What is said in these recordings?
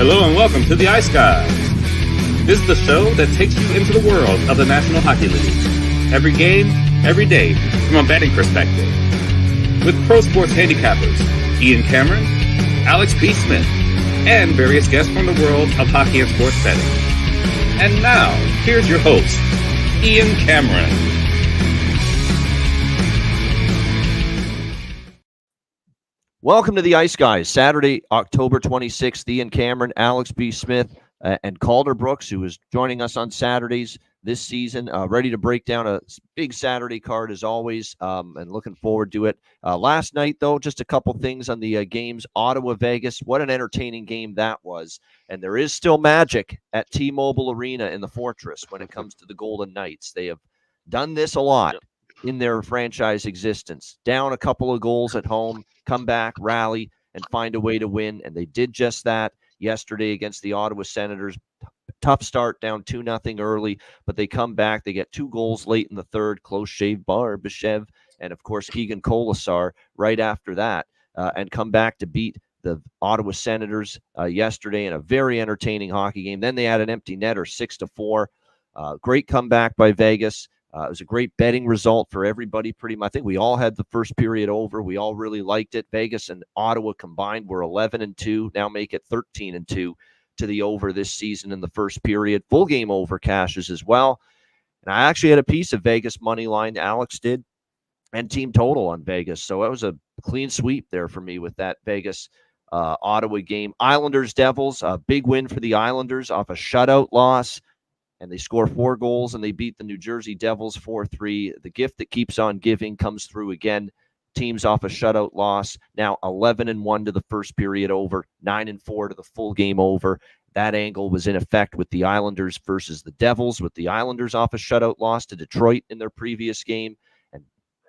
Hello and welcome to the Ice Guys. This is the show that takes you into the world of the National Hockey League. Every game, every day, from a betting perspective. With pro sports handicappers, Ian Cameron, Alex B. Smith, and various guests from the world of hockey and sports betting. And now, here's your host, Ian Cameron. Welcome to the Ice Guys, Saturday, October 26th. Ian Cameron, Alex B. Smith, and Calder Brooks, who is joining us on Saturdays this season, ready to break down a big Saturday card as always, and looking forward to it. Last night, though, just a couple things on the games. Ottawa-Vegas, what an entertaining game that was. And there is still magic at T-Mobile Arena in the Fortress when it comes to the Golden Knights. They have done this a lot in their franchise existence. Down a couple of goals at home, come back, rally, and find a way to win. And they did just that yesterday against the Ottawa Senators. Tough start, down 2-0 early, but they come back. They get 2 goals late in the third. Close shave, Barbashev, and of course Keegan Colasar right after that, and come back to beat the Ottawa Senators yesterday in a very entertaining hockey game. Then they had an empty netter, 6-4. Great comeback by Vegas. It was a great betting result for everybody pretty much. I think we all had the first period over. We all really liked it. Vegas and Ottawa combined were 11-2, now make it 13-2 to the over this season in the first period. Full game over cashes as well. And I actually had a piece of Vegas money line, Alex did, and team total on Vegas. So it was a clean sweep there for me with that Vegas Ottawa game. Islanders Devils, a big win for the Islanders off a shutout loss. And they score 4 goals, and they beat the New Jersey Devils 4-3. The gift that keeps on giving comes through again. Teams off a shutout loss. Now 11-1 to the first period over, 9-4 to the full game over. That angle was in effect with the Islanders versus the Devils, with the Islanders off a shutout loss to Detroit in their previous game. And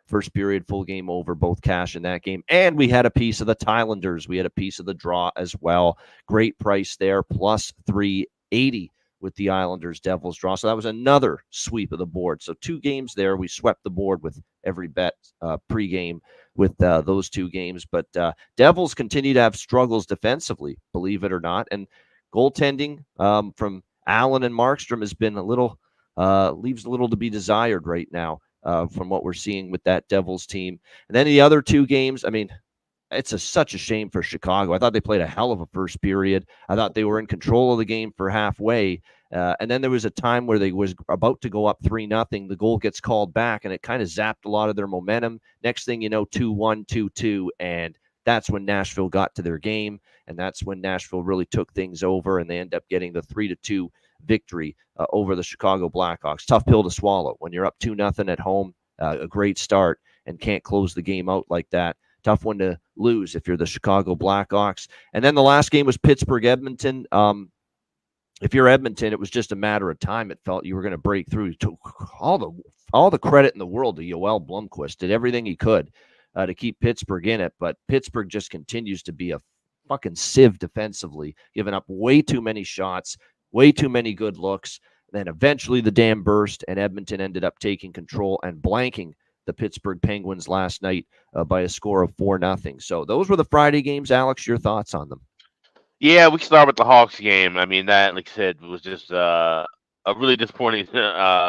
first period, full game over, both cash in that game. And we had a piece of the Thailanders. We had a piece of the draw as well. Great price there, plus 380. With the Islanders Devils draw. So that was another sweep of the board. So 2 games there. We swept the board with every bet pregame with those 2 games. But Devils continue to have struggles defensively, believe it or not. And goaltending from Allen and Markstrom has been a little, leaves a little to be desired right now from what we're seeing with that Devils team. And then the other 2 games, I mean, it's such a shame for Chicago. I thought they played a hell of a first period. I thought they were in control of the game for halfway. And then there was a time where they was about to go up 3-0. The goal gets called back, and it kind of zapped a lot of their momentum. Next thing you know, 2-1, 2-2, and that's when Nashville got to their game, and that's when Nashville really took things over, and they end up getting the 3-2 victory over the Chicago Blackhawks. Tough pill to swallow when you're up 2-0 at home, a great start, and can't close the game out like that. Tough one to lose if you're the Chicago Blackhawks. And then the last game was Pittsburgh-Edmonton. If you're Edmonton, it was just a matter of time. It felt you were going to break through. He took all the credit in the world to Yoel Blomqvist. Did everything he could to keep Pittsburgh in it. But Pittsburgh just continues to be a fucking sieve defensively, giving up way too many shots, way too many good looks. Then eventually the dam burst, and Edmonton ended up taking control and blanking the Pittsburgh Penguins last night by a score of 4-0. So those were the Friday games. Alex, your thoughts on them? Yeah, we can start with the Hawks game. I mean, that, like I said, was just a really disappointing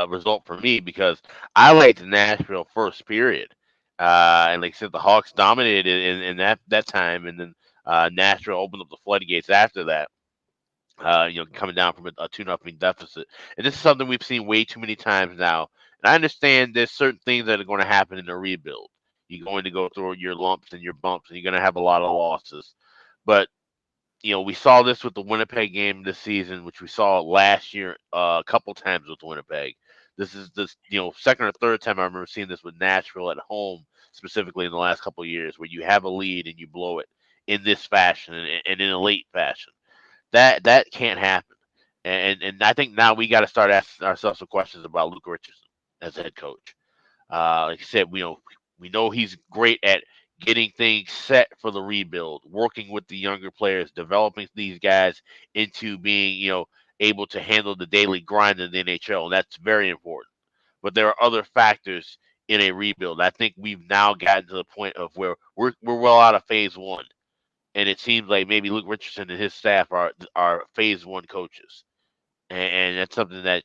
result for me because I liked the Nashville first period. And like I said, the Hawks dominated in that time, and then Nashville opened up the floodgates after that. Coming down from a 2-0 deficit. And this is something we've seen way too many times now. And I understand there's certain things that are going to happen in the rebuild. You're going to go through your lumps and your bumps, and you're going to have a lot of losses. But, we saw this with the Winnipeg game this season, which we saw last year a couple times with Winnipeg. This is second or third time I remember seeing this with Nashville at home, specifically in the last couple of years, where you have a lead and you blow it in this fashion and in a late fashion. That can't happen. And I think now we got to start asking ourselves some questions about Luke Richardson as head coach. Like I said, we know he's great at getting things set for the rebuild, working with the younger players, developing these guys into being, able to handle the daily grind in the NHL, and that's very important. But there are other factors in a rebuild. I think we've now gotten to the point of where we're well out of phase 1. and it seems like maybe Luke Richardson and his staff are phase one coaches, and that's something that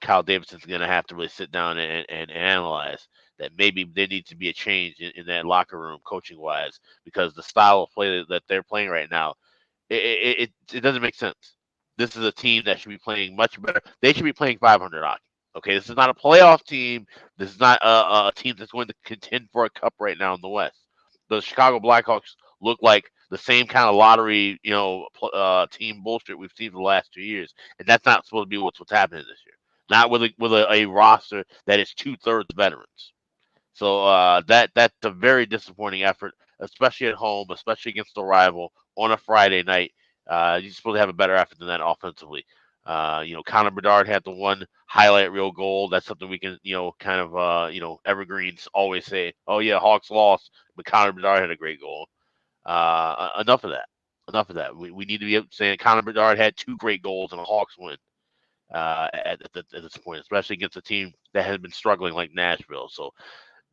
Kyle Davidson's going to have to really sit down and analyze. That maybe there needs to be a change in that locker room, coaching wise, because the style of play that they're playing right now, it doesn't make sense. This is a team that should be playing much better. They should be playing 500 hockey. Okay, this is not a playoff team. This is not a team that's going to contend for a cup right now in the West. The Chicago Blackhawks look like the same kind of lottery, team bullshit we've seen for the last 2 years, and that's not supposed to be what's happening this year. Not with a roster that is 2/3 veterans. So that's a very disappointing effort, especially at home, especially against a rival on a Friday night. You're supposed to have a better effort than that offensively. Connor Bedard had the one highlight reel goal. That's something we can, evergreens always say, oh, yeah, Hawks lost, but Connor Bedard had a great goal. Enough of that. Enough of that. We need to be saying Connor Bedard had 2 great goals and a Hawks win at this point, especially against a team that has been struggling like Nashville. So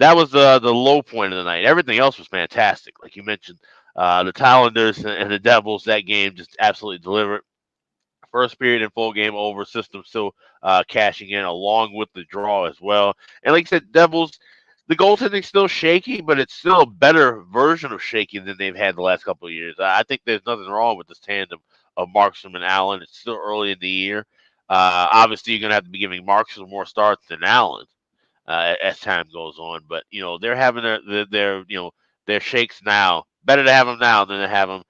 that was the low point of the night. Everything else was fantastic. Like you mentioned, the Islanders and the Devils, that game just absolutely delivered. First period and full game over, system still cashing in along with the draw as well. And like I said, Devils, the goaltending's still shaky, but it's still a better version of shaky than they've had the last couple of years. I think there's nothing wrong with this tandem of Markstrom and Allen. It's still early in the year. Obviously, you're going to have to be giving Markstrom more starts than Allen as time goes on. But they're having their shakes now. Better to have them now than to have them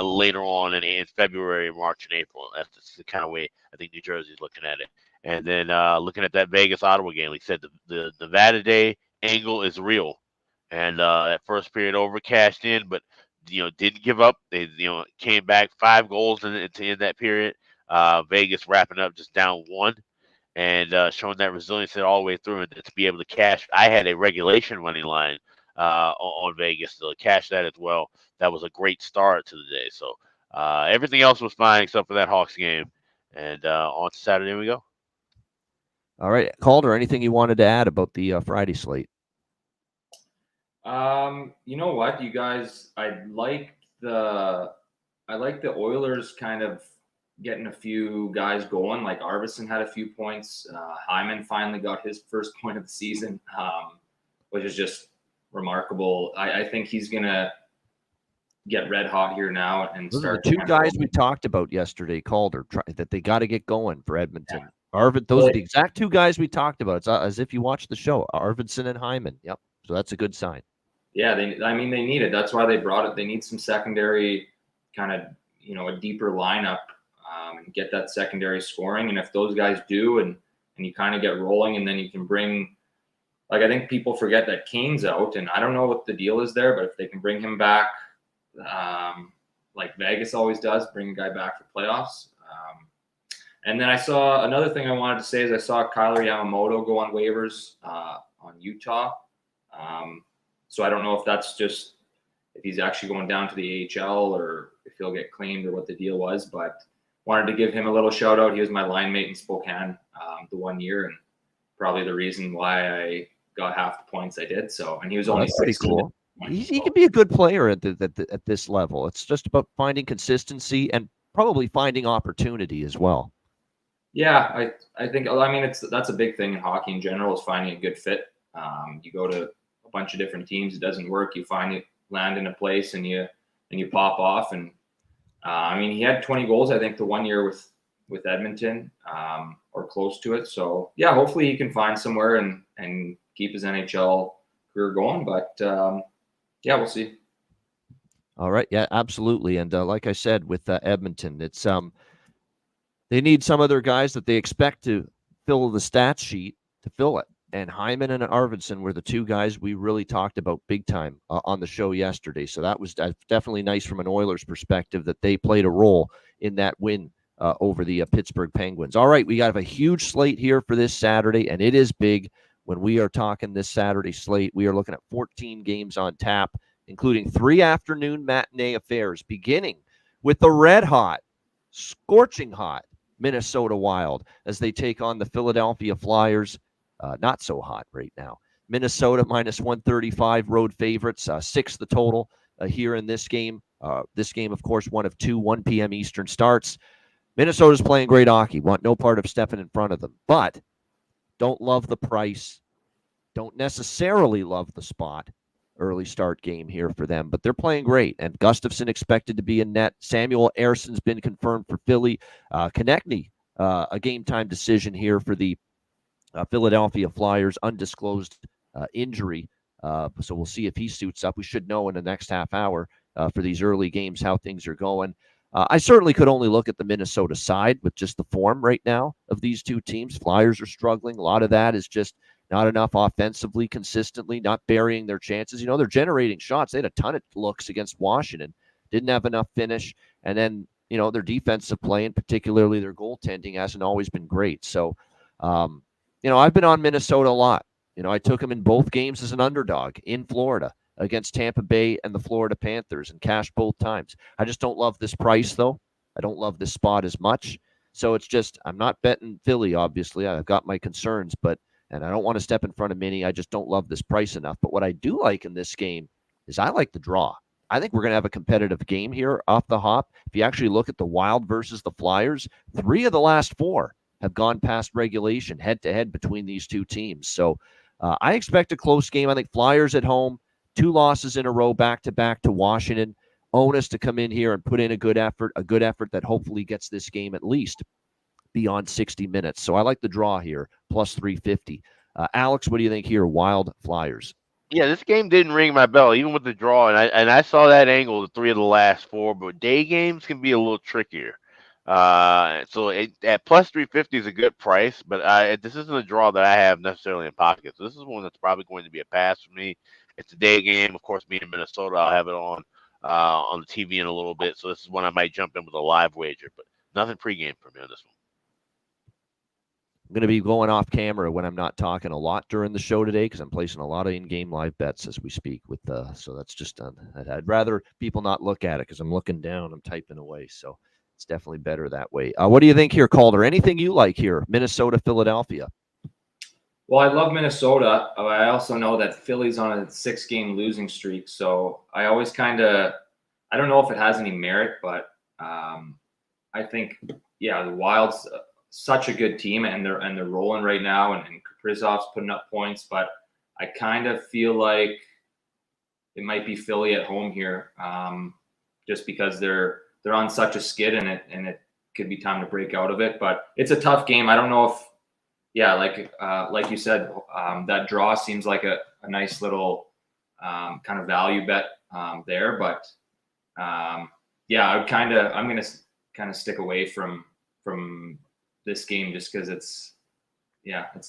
later on in February, March, and April. That's the kind of way I think New Jersey's looking at it. And then looking at that Vegas Ottawa game, like I said, the Nevada Day angle is real. And that first period over cashed in, but didn't give up. They came back 5 goals to end that period. Vegas wrapping up just down 1. And showing that resilience all the way through, and to be able to cash. I had a regulation money line on Vegas to cash that as well. That was a great start to the day. So everything else was fine except for that Hawks game. And on Saturday we go. All right, Calder, anything you wanted to add about the Friday slate? You know what, you guys, I like the Oilers kind of getting a few guys going. Like Arvidsson had a few points. Hyman finally got his first point of the season, which is just remarkable. I think he's gonna get red hot here now and Those start. Are the 2 guys we talked about yesterday, Calder, that they got to get going for Edmonton. Yeah. Those are the exact 2 guys we talked about. It's as if you watched the show. Arvidsson and Hyman. Yep. So that's a good sign. Yeah, they need it. That's why they brought it. They need some secondary kind of, a deeper lineup. And get that secondary scoring. And if those guys do, and you kind of get rolling, and then you can bring, like, I think people forget that Kane's out, and I don't know what the deal is there, but if they can bring him back, like Vegas always does, bring a guy back for playoffs. And then I saw another thing I wanted to say is I saw Kyler Yamamoto go on waivers on Utah. So I don't know if that's just if he's actually going down to the AHL or if he'll get claimed or what the deal was, but wanted to give him a little shout out. He was my line mate in Spokane the 1 year, and probably the reason why I got half the points I did. So, and he was only pretty cool. He can be a good player at this level. It's just about finding consistency and probably finding opportunity as well. Yeah, I think that's a big thing in hockey in general is finding a good fit. You go to a bunch of different teams, it doesn't work. You land in a place and you pop off. And he had 20 goals, I think, the 1 year with Edmonton, or close to it. So yeah, hopefully he can find somewhere and keep his NHL career going. But yeah, we'll see. All right, yeah, absolutely. And like I said, with Edmonton, it's they need some other guys that they expect to fill the stat sheet to fill it. And Hyman and Arvidsson were the 2 guys we really talked about big time on the show yesterday. So that was definitely nice from an Oilers perspective that they played a role in that win over the Pittsburgh Penguins. All right, we got a huge slate here for this Saturday, and it is big. When we are talking this Saturday slate, we are looking at 14 games on tap, including 3 afternoon matinee affairs, beginning with the red hot, scorching hot Minnesota Wild as they take on the Philadelphia Flyers. Not so hot right now. Minnesota minus 135 road favorites, 6 the total here in this game. This game, of course, one of two 1 p.m. Eastern starts. Minnesota's playing great hockey. Want no part of stepping in front of them, but don't love the price. Don't necessarily love the spot. Early start game here for them, but they're playing great. And Gustafsson expected to be in net. Samuel Ersson's been confirmed for Philly. Konechny, a game time decision here for the Philadelphia Flyers, undisclosed injury. So we'll see if he suits up. We should know in the next half hour for these early games how things are going. I certainly could only look at the Minnesota side with just the form right now of these two teams. Flyers are struggling. A lot of that is just not enough offensively, consistently, not burying their chances. They're generating shots. They had a ton of looks against Washington, didn't have enough finish. And then, their defensive play, and particularly their goaltending, hasn't always been great. So, I've been on Minnesota a lot. I took them in both games as an underdog in Florida against Tampa Bay and the Florida Panthers and cashed both times. I just don't love this price, though. I don't love this spot as much. So it's just, I'm not betting Philly, obviously. I've got my concerns, and I don't want to step in front of Minnie. I just don't love this price enough. But what I do like in this game is I like the draw. I think we're going to have a competitive game here off the hop. If you actually look at the Wild versus the Flyers, 3 of the last 4 have gone past regulation head-to-head between these two teams. So I expect a close game. I think Flyers at home, 2 losses in a row back-to-back to Washington. Onus to come in here and put in a good effort that hopefully gets this game at least beyond 60 minutes. So I like the draw here, plus 350. Alex, what do you think here? Wild Flyers. Yeah, this game didn't ring my bell, even with the draw. And I saw that angle, the 3 of the last 4, but day games can be a little trickier. So at plus 350 is a good price, but this isn't a draw that I have necessarily in pocket. So this is one that's probably going to be a pass for me. It's a day game. Of course, being in Minnesota, I'll have it on the TV in a little bit. So this is one I might jump in with a live wager, but nothing pregame for me on this one. I'm going to be going off camera when I'm not talking a lot during the show today because I'm placing a lot of in-game live bets as we speak. So that's just done. I'd rather people not look at it because I'm looking down, I'm typing away. So it's definitely better that way. What do you think here, Calder? Anything you like here? Minnesota, Philadelphia. Well, I love Minnesota. I also know that Philly's on a 6-game losing streak. So I always I don't know if it has any merit, but I think, the Wild's such a good team, and they're rolling right now, and Kaprizov's putting up points, but I kind of feel like it might be Philly at home here, just because they're on such a skid, and it could be time to break out of it. But it's a tough game. I don't know if, like you said, that draw seems like a nice little kind of value bet there, but I'm going to kind of stick away from this game just because it's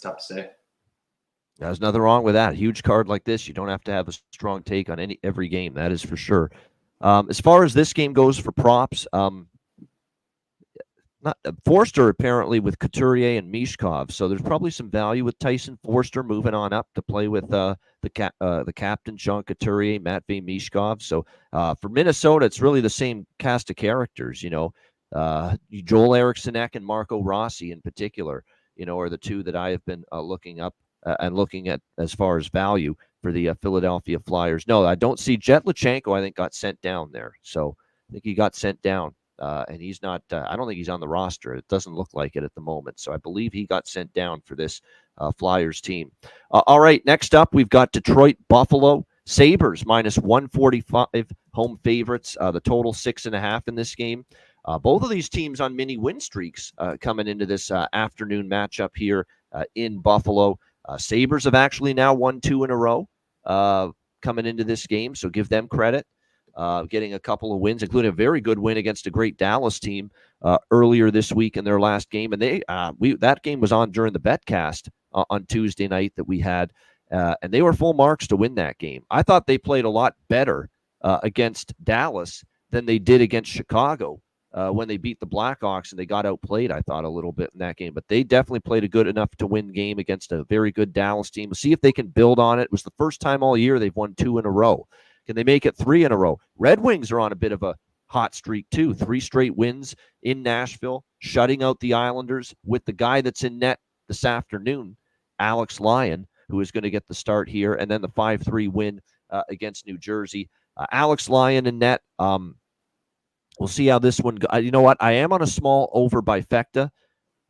tough to say. There's nothing wrong with that. Huge card like this, you don't have to have a strong take on every game. That is for sure. As far as this game goes for props, not Forster apparently with Couturier and Mishkov, so there's probably some value with Tyson Forster moving on up to play with the captain Sean Couturier, Matvei Mishkov. So for Minnesota, it's really the same cast of characters. Joel Eriksson Ek and Marco Rossi in particular, are the 2 that I have been looking up and looking at as far as value for the Philadelphia Flyers. No, I don't see Jet Lachenko. I think got sent down there. So I think he got sent down, and he's not. I don't think he's on the roster. It doesn't look like it at the moment. So I believe he got sent down for this Flyers team. All right, next up we've got Detroit Buffalo Sabres minus 145 home favorites. The total 6.5 in this game. Both of these teams on mini win streaks coming into this afternoon matchup here in Buffalo. Sabres have actually now won 2 in a row coming into this game, so give them credit. Getting a couple of wins, including a very good win against a great Dallas team earlier this week in their last game. And that game was on during the BetCast on Tuesday night that we had, and they were full marks to win that game. I thought they played a lot better against Dallas than they did against Chicago. When they beat the Blackhawks, and they got outplayed, I thought, a little bit in that game. But they definitely played a good enough to win game against a very good Dallas team. We'll see if they can build on it. It was the first time all year they've won 2 in a row. Can they make it 3 in a row? Red Wings are on a bit of a hot streak, too. 3 straight wins in Nashville, shutting out the Islanders with the guy that's in net this afternoon, Alex Lyon, who is going to get the start here, and then the 5-3 win against New Jersey. Alex Lyon in net. We'll see how this one goes. You know what? I am on a small over by Fecta,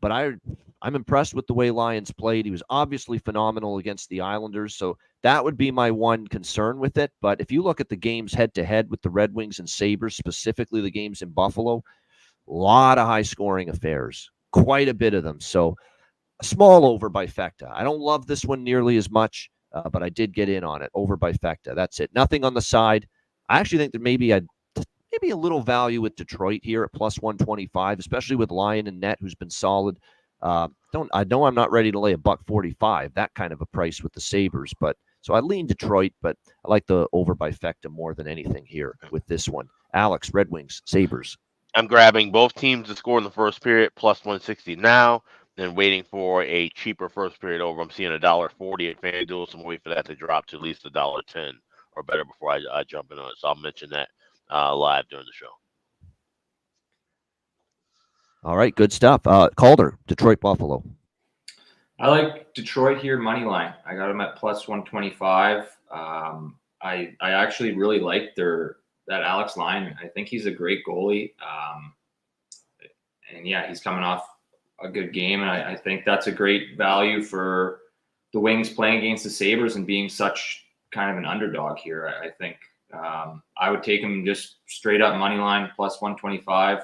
but I'm impressed with the way Lions played. He was obviously phenomenal against the Islanders, so that would be my one concern with it. But if you look at the games head-to-head with the Red Wings and Sabres, specifically the games in Buffalo, a lot of high-scoring affairs, quite a bit of them. So a small over by Fecta. I don't love this one nearly as much, but I did get in on it, over by Fecta. That's it. Nothing on the side. I actually think that maybe a little value with Detroit here at plus 125, especially with Lyon and Net, who's been solid. I know I'm not ready to lay $1.45, that kind of a price with the Sabres, but so I lean Detroit, but I like the over by Fecta more than anything here with this one. Alex, Red Wings, Sabres. I'm grabbing both teams to score in the first period, plus 160 now, then waiting for a cheaper first period over. I'm seeing $1.40 at FanDuel, so I'm waiting for that to drop to at least $1.10 or better before I jump in on it. So I'll mention that live during the show. All right, good stuff. Calder, Detroit, Buffalo. I like Detroit here, money line. I got them at plus 125. I actually really like that Alex Lyon. I think he's a great goalie. And yeah, he's coming off a good game, and I think that's a great value for the Wings playing against the Sabres and being such kind of an underdog here. I think I would take him just straight up money line plus 125.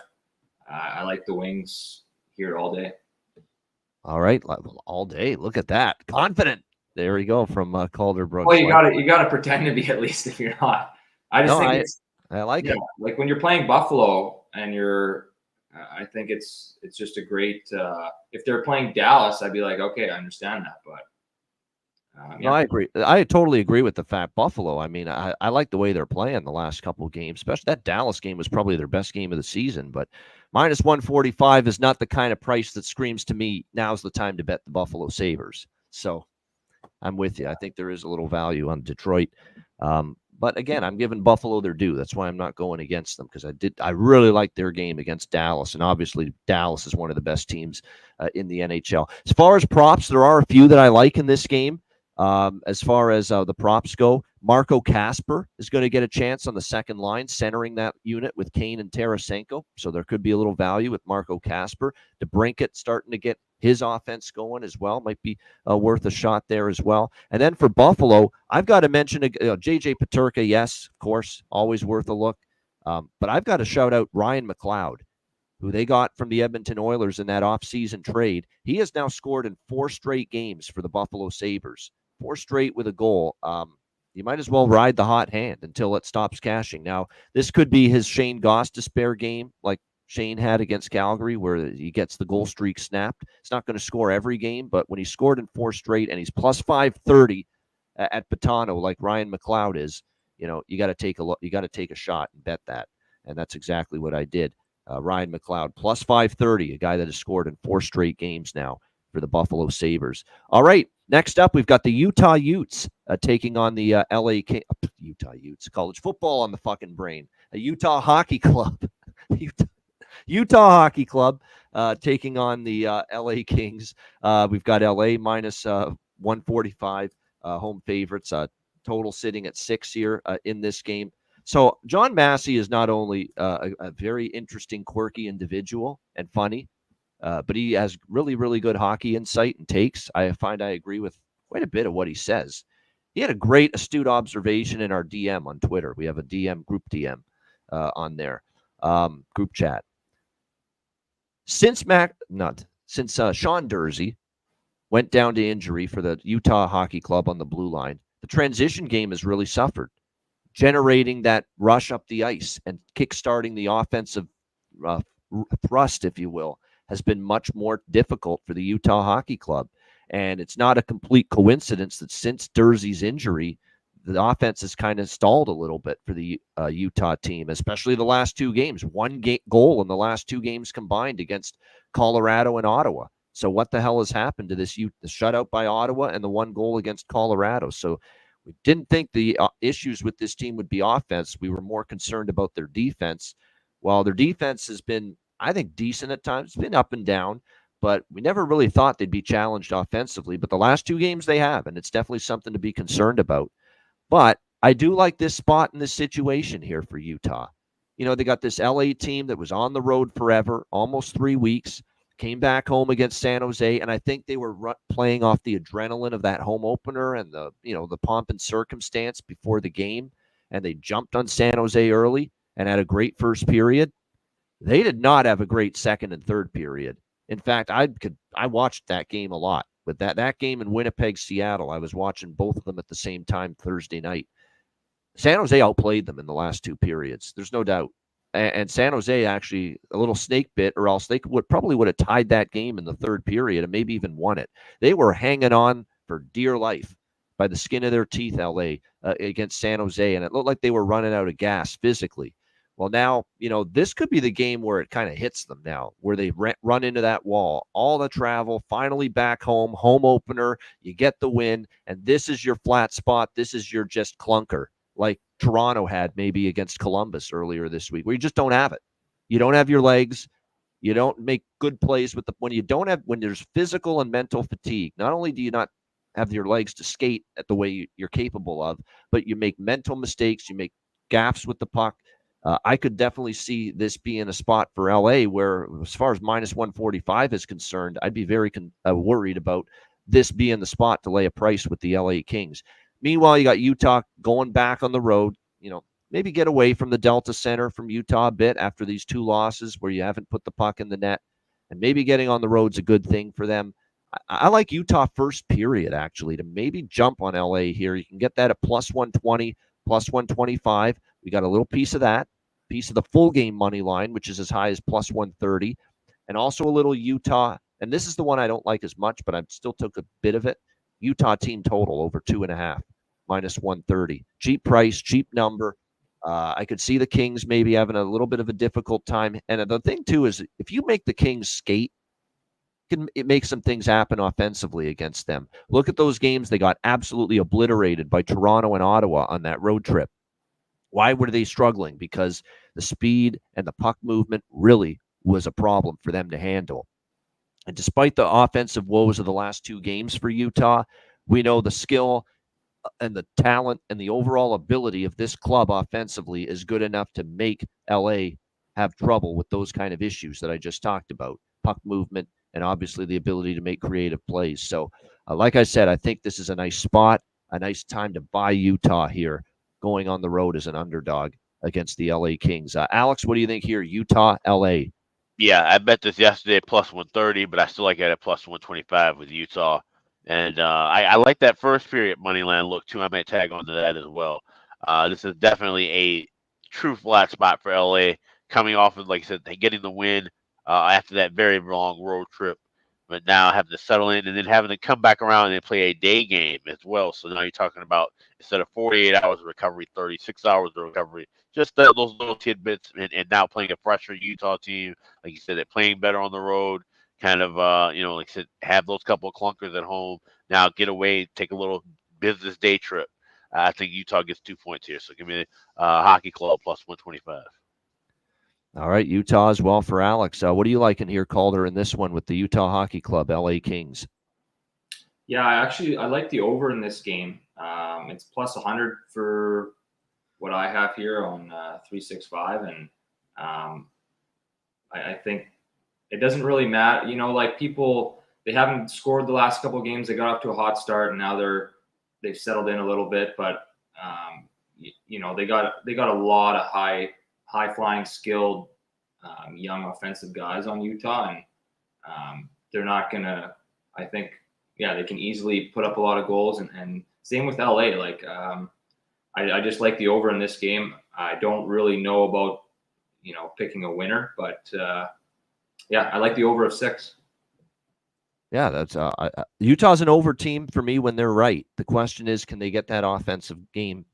I like the Wings here all day. All right, all day. Look at that, confident. There we go from Calder Brooks. Well, you got to pretend to be at least if you're not. I like it. Like when you're playing Buffalo and I think it's just a great. If they're playing Dallas, I'd be like, okay, I understand that, but. No, I agree. I totally agree with the fact Buffalo. I mean, I like the way they're playing the last couple of games, especially that Dallas game was probably their best game of the season. But minus 145 is not the kind of price that screams to me, now's the time to bet the Buffalo Sabres. So I'm with you. I think there is a little value on Detroit. But again, I'm giving Buffalo their due. That's why I'm not going against them, because I really like their game against Dallas. And obviously Dallas is one of the best teams in the NHL. As far as props, there are a few that I like in this game. As far as the props go, Marco Kasper is going to get a chance on the second line, centering that unit with Kane and Tarasenko. So there could be a little value with Marco Kasper. DeBrincat starting to get his offense going as well. Might be worth a shot there as well. And then for Buffalo, I've got to mention J.J. Peterka. Yes, of course, always worth a look. But I've got to shout out Ryan McLeod, who they got from the Edmonton Oilers in that offseason trade. He has now scored in 4 straight games for the Buffalo Sabres. 4 straight with a goal. You might as well ride the hot hand until it stops cashing. Now, this could be his Shane Gostisbehere game, like Shane had against Calgary, where he gets the goal streak snapped. It's not going to score every game, but when he scored in 4 straight and he's plus 530 at Patano, like Ryan McLeod is, you got to take a look. You got to take a shot and bet that, and that's exactly what I did. Ryan McLeod plus 530, a guy that has scored in 4 straight games now for the Buffalo Sabres. All right, next up, we've got the Utah Utes taking on the LA Utah Utes. College football on the fucking brain. A Utah Hockey Club. Utah Hockey Club taking on the LA Kings. We've got LA minus 145 home favorites. Total sitting at 6 here in this game. So John Massey is not only a very interesting, quirky individual and funny, but he has really, really good hockey insight and takes. I find I agree with quite a bit of what he says. He had a great, astute observation in our DM on Twitter. We have a group DM on there, group chat. Since Sean Dursey went down to injury for the Utah Hockey Club on the blue line, the transition game has really suffered, generating that rush up the ice and kickstarting the offensive thrust, if you will, has been much more difficult for the Utah Hockey Club. And it's not a complete coincidence that since Dursey's injury, the offense has kind of stalled a little bit for the Utah team, especially the last 2 games. 1 goal in the last 2 games combined against Colorado and Ottawa. So what the hell has happened to this? The shutout by Ottawa and the 1 goal against Colorado. So we didn't think the issues with this team would be offense. We were more concerned about their defense. While their defense has been, I think, decent at times, it's been up and down, but we never really thought they'd be challenged offensively. But the last 2 games they have, and it's definitely something to be concerned about. But I do like this spot in this situation here for Utah. They got this LA team that was on the road forever, almost 3 weeks, came back home against San Jose, and I think they were playing off the adrenaline of that home opener and the pomp and circumstance before the game, and they jumped on San Jose early and had a great first period. They did not have a great second and third period. In fact, I watched that game a lot. But that game in Winnipeg, Seattle, I was watching both of them at the same time Thursday night. San Jose outplayed them in the last two periods. There's no doubt. And San Jose actually a little snake bit, or else they probably would have tied that game in the third period and maybe even won it. They were hanging on for dear life by the skin of their teeth, LA, against San Jose, and it looked like they were running out of gas physically. Well, now, this could be the game where it kind of hits them now, where they run into that wall. All the travel, finally back home opener, you get the win, and this is your flat spot. This is your just clunker, like Toronto had maybe against Columbus earlier this week, where you just don't have it. You don't have your legs. You don't make good plays when there's physical and mental fatigue. Not only do you not have your legs to skate at the way you're capable of, but you make mental mistakes. You make gaffes with the puck. I could definitely see this being a spot for LA where, as far as minus 145 is concerned, I'd be very worried about this being the spot to lay a price with the LA Kings. Meanwhile, you got Utah going back on the road, maybe get away from the Delta Center from Utah a bit after these two losses where you haven't put the puck in the net, and maybe getting on the road's a good thing for them. I like Utah first period, actually, to maybe jump on LA here. You can get that at plus 120, plus 125. We got a little piece of that. Piece of the full game money line, which is as high as plus 130, and also a little Utah. And this is the one I don't like as much, but I still took a bit of it. Utah team total over 2.5, minus 130. Cheap price, cheap number. I could see the Kings maybe having a little bit of a difficult time. And the thing, too, is if you make the Kings skate, it makes some things happen offensively against them. Look at those games. They got absolutely obliterated by Toronto and Ottawa on that road trip. Why were they struggling? Because the speed and the puck movement really was a problem for them to handle. And despite the offensive woes of the last two games for Utah, we know the skill and the talent and the overall ability of this club offensively is good enough to make LA have trouble with those kind of issues that I just talked about. Puck movement and obviously the ability to make creative plays. So, like I said, I think this is a nice spot, a nice time to buy Utah here, going on the road as an underdog against the LA Kings. Alex, what do you think here? Utah, LA. Yeah, I bet this yesterday plus 130, but I still like it at plus 125 with Utah. And I like that first period money line look too. I might tag onto that as well. This is definitely a true flat spot for LA, coming off of, like I said, getting the win after that very long road trip. But now having to settle in and then having to come back around and play a day game as well. So now you're talking about, instead of 48 hours of recovery, 36 hours of recovery. Just those little tidbits, and now playing a fresher Utah team, like you said, they're playing better on the road. Kind of, like I said, have those couple of clunkers at home. Now get away, take a little business day trip. I think Utah gets 2 points here. So give me Hockey Club plus 125. All right, Utah as well for Alex. What do you like in here, Calder, in this one with the Utah Hockey Club, LA Kings? Yeah, I like the over in this game. It's plus 100 for what I have here on 365, and I think it doesn't really matter. Like people, they haven't scored the last couple of games. They got off to a hot start, and now they've settled in a little bit. But they got a lot of high flying, skilled, young offensive guys on Utah, and they're not gonna. I think, they can easily put up a lot of goals, and same with LA. Like, I just like the over in this game. I don't really know about picking a winner, but I like the over of 6. Yeah, that's Utah's an over team for me when they're right. The question is, can they get that offensive game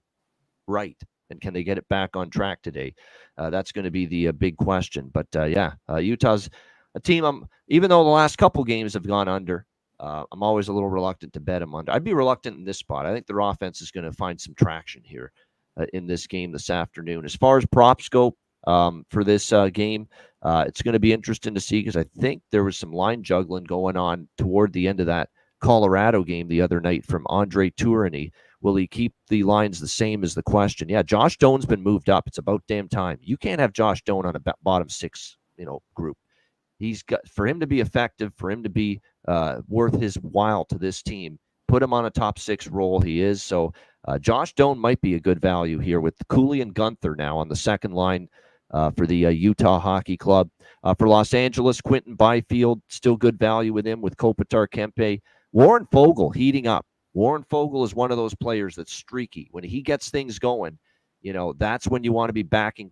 right? And can they get it back on track today? That's going to be the big question. But Utah's a team. Even though the last couple games have gone under, I'm always a little reluctant to bet them under. I'd be reluctant in this spot. I think their offense is going to find some traction here in this game this afternoon. As far as props go for this game, it's going to be interesting to see, because I think there was some line juggling going on toward the end of that Colorado game the other night from Andre Tourigny, Will he keep the lines the same is the question. Yeah, Josh Doan's been moved up. It's about damn time. You can't have Josh Doan on a bottom six, group. He's got, for him to be effective, for him to be worth his while to this team, put him on a top six role. He is. So Josh Doan might be a good value here with Cooley and Gunther now on the second line for the Utah Hockey Club. For Los Angeles, Quentin Byfield, still good value with him with Kopitar Kempe. Warren Foegele heating up. Warren Foegele is one of those players that's streaky. When he gets things going, that's when you want to be backing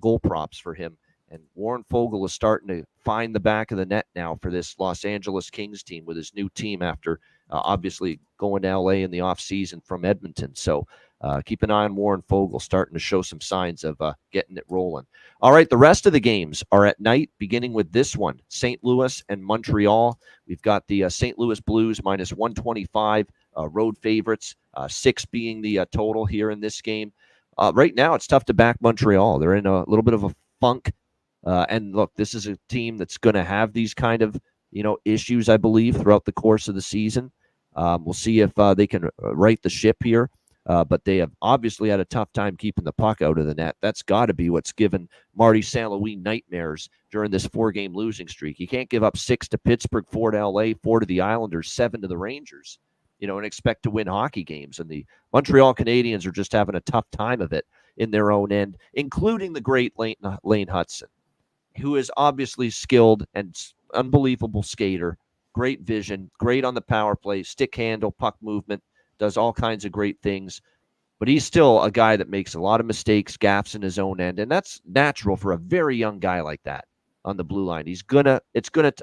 goal props for him. And Warren Foegele is starting to find the back of the net now for this Los Angeles Kings team with his new team after obviously going to LA in the offseason from Edmonton. So keep an eye on Warren Foegele, starting to show some signs of getting it rolling. All right, the rest of the games are at night, beginning with this one, St. Louis and Montreal. We've got the St. Louis Blues minus 125, road favorites, 6 being the total here in this game. Right now, it's tough to back Montreal. They're in a little bit of a funk. And look, this is a team that's going to have these kind of, issues, I believe, throughout the course of the season. We'll see if they can right the ship here. But they have obviously had a tough time keeping the puck out of the net. That's got to be what's given Marty St. Louis nightmares during this 4-game losing streak. You can't give up 6 to Pittsburgh, 4 to LA, 4 to the Islanders, 7 to the Rangers, and expect to win hockey games. And the Montreal Canadiens are just having a tough time of it in their own end, including the great Lane Hudson, who is obviously skilled and unbelievable skater, great vision, great on the power play, stick handle, puck movement, does all kinds of great things. But he's still a guy that makes a lot of mistakes, gaffes in his own end, and that's natural for a very young guy like that on the blue line. It's gonna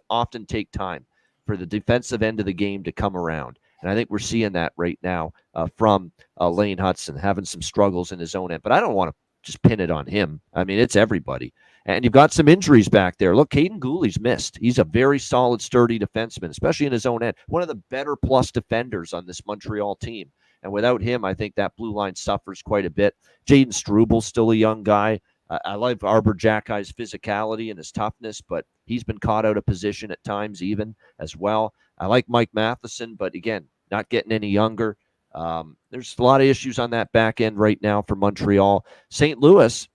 often take time for the defensive end of the game to come around. And I think we're seeing that right now from Lane Hudson, having some struggles in his own end. But I don't want to just pin it on him. I mean, it's everybody. And you've got some injuries back there. Look, Caden Gooley's missed. He's a very solid, sturdy defenseman, especially in his own end. One of the better plus defenders on this Montreal team. And without him, I think that blue line suffers quite a bit. Jaden Struebel's still a young guy. I like Arbor Jackey's physicality and his toughness, but he's been caught out of position at times even as well. I like Mike Matheson, but again, not getting any younger. There's a lot of issues on that back end right now for Montreal. St. Louis,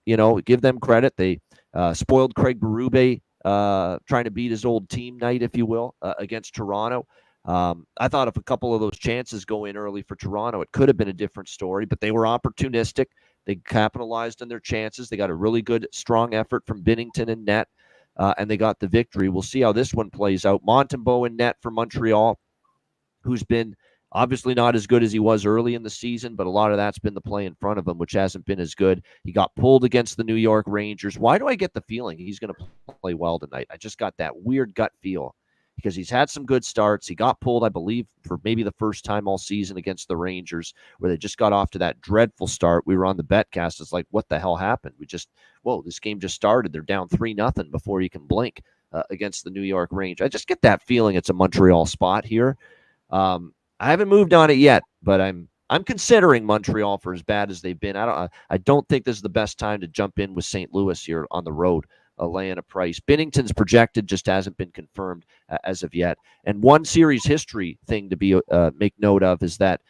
give them credit. They spoiled Craig Berube trying to beat his old team night, if you will, against Toronto. I thought if a couple of those chances go in early for Toronto, it could have been a different story, but they were opportunistic. They capitalized on their chances. They got a really good, strong effort from Binnington and net, and they got the victory. We'll see how this one plays out. Montembeault in net for Montreal, who's been obviously not as good as he was early in the season, but a lot of that's been the play in front of him, which hasn't been as good. He got pulled against the New York Rangers. Why do I get the feeling he's going to play well tonight? I just got that weird gut feel because he's had some good starts. He got pulled, I believe, for maybe the first time all season against the Rangers, where they just got off to that dreadful start. We were on the betcast. It's like, what the hell happened? This game just started. They're down 3-0 before you can blink against the New York Rangers. I just get that feeling it's a Montreal spot here. I haven't moved on it yet, but I'm considering Montreal for as bad as they've been. I don't think this is the best time to jump in with St. Louis here on the road, laying a price. Binnington's projected, just hasn't been confirmed as of yet. And one series history thing to be make note of is that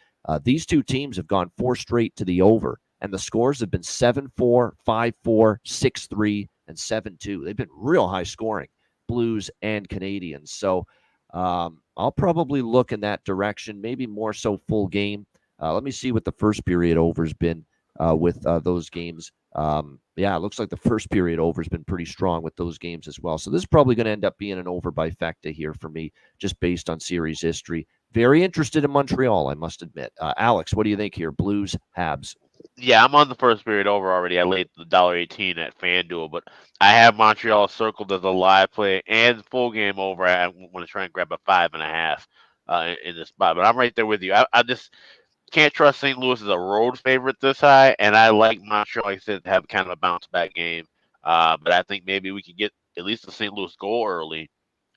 these two teams have gone 4 straight to the over, and the scores have been 7-4, 5-4, 6-3, and 7-2. They've been real high scoring, Blues and Canadians. So I'll probably look in that direction, maybe more so full game. Let me see what the first period over's been with those games. It looks like the first period over's been pretty strong with those games as well. So this is probably going to end up being an over by Fecta here for me, just based on series history. Very interested in Montreal, I must admit. Alex, what do you think here? Blues, Habs. Yeah, I'm on the first period over already. I laid the $1.18 at FanDuel, but I have Montreal circled as a live play and full game over. I want to try and grab a 5.5 in this spot, but I'm right there with you. I just can't trust St. Louis as a road favorite this high, and I like Montreal, like I said, to have kind of a bounce back game. But I think maybe we could get at least the St. Louis goal early,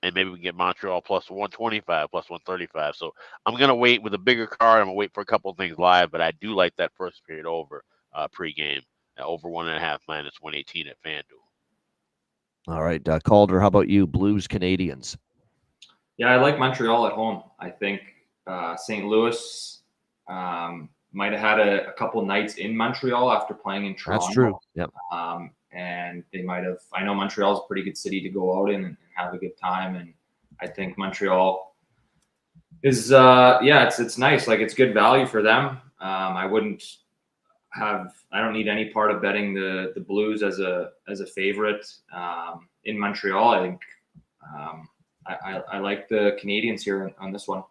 and maybe we can get Montreal plus 125, plus 135. So I'm going to wait with a bigger card. I'm going to wait for a couple of things live, but I do like that first period over pregame, over 1.5 minus 118 at FanDuel. All right, Calder, how about you? Blues, Canadians. Yeah, I like Montreal at home. I think St. Louis, might have had a couple nights in Montreal after playing in Toronto. That's true. Yep. And they might have. I know Montreal's a pretty good city to go out in and have a good time, and I think Montreal is it's nice. Like, it's good value for them. I don't need any part of betting the Blues as a favorite in Montreal. I think I like the Canadiens here on this one.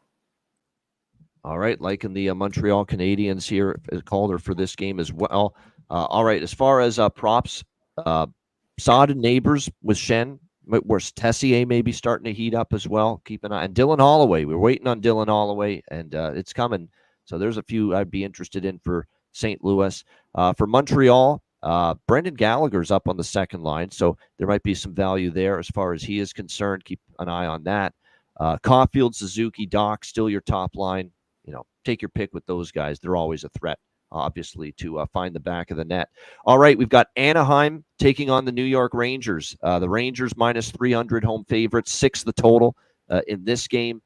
All right, liking the Montreal Canadiens here as Calder for this game as well. All right, as far as props, Saad and Neighbors with Shen, where Tessier may be starting to heat up as well. Keep an eye. And Dylan Holloway, we're waiting on Dylan Holloway, and it's coming. So there's a few I'd be interested in for St. Louis. For Montreal, Brendan Gallagher's up on the second line, so there might be some value there as far as he is concerned. Keep an eye on that. Caulfield, Suzuki, Doc, still your top line. Take your pick with those guys. They're always a threat, obviously, to find the back of the net. All right, we've got Anaheim taking on the New York Rangers. The Rangers minus 300 home favorites, 6 the total in this game.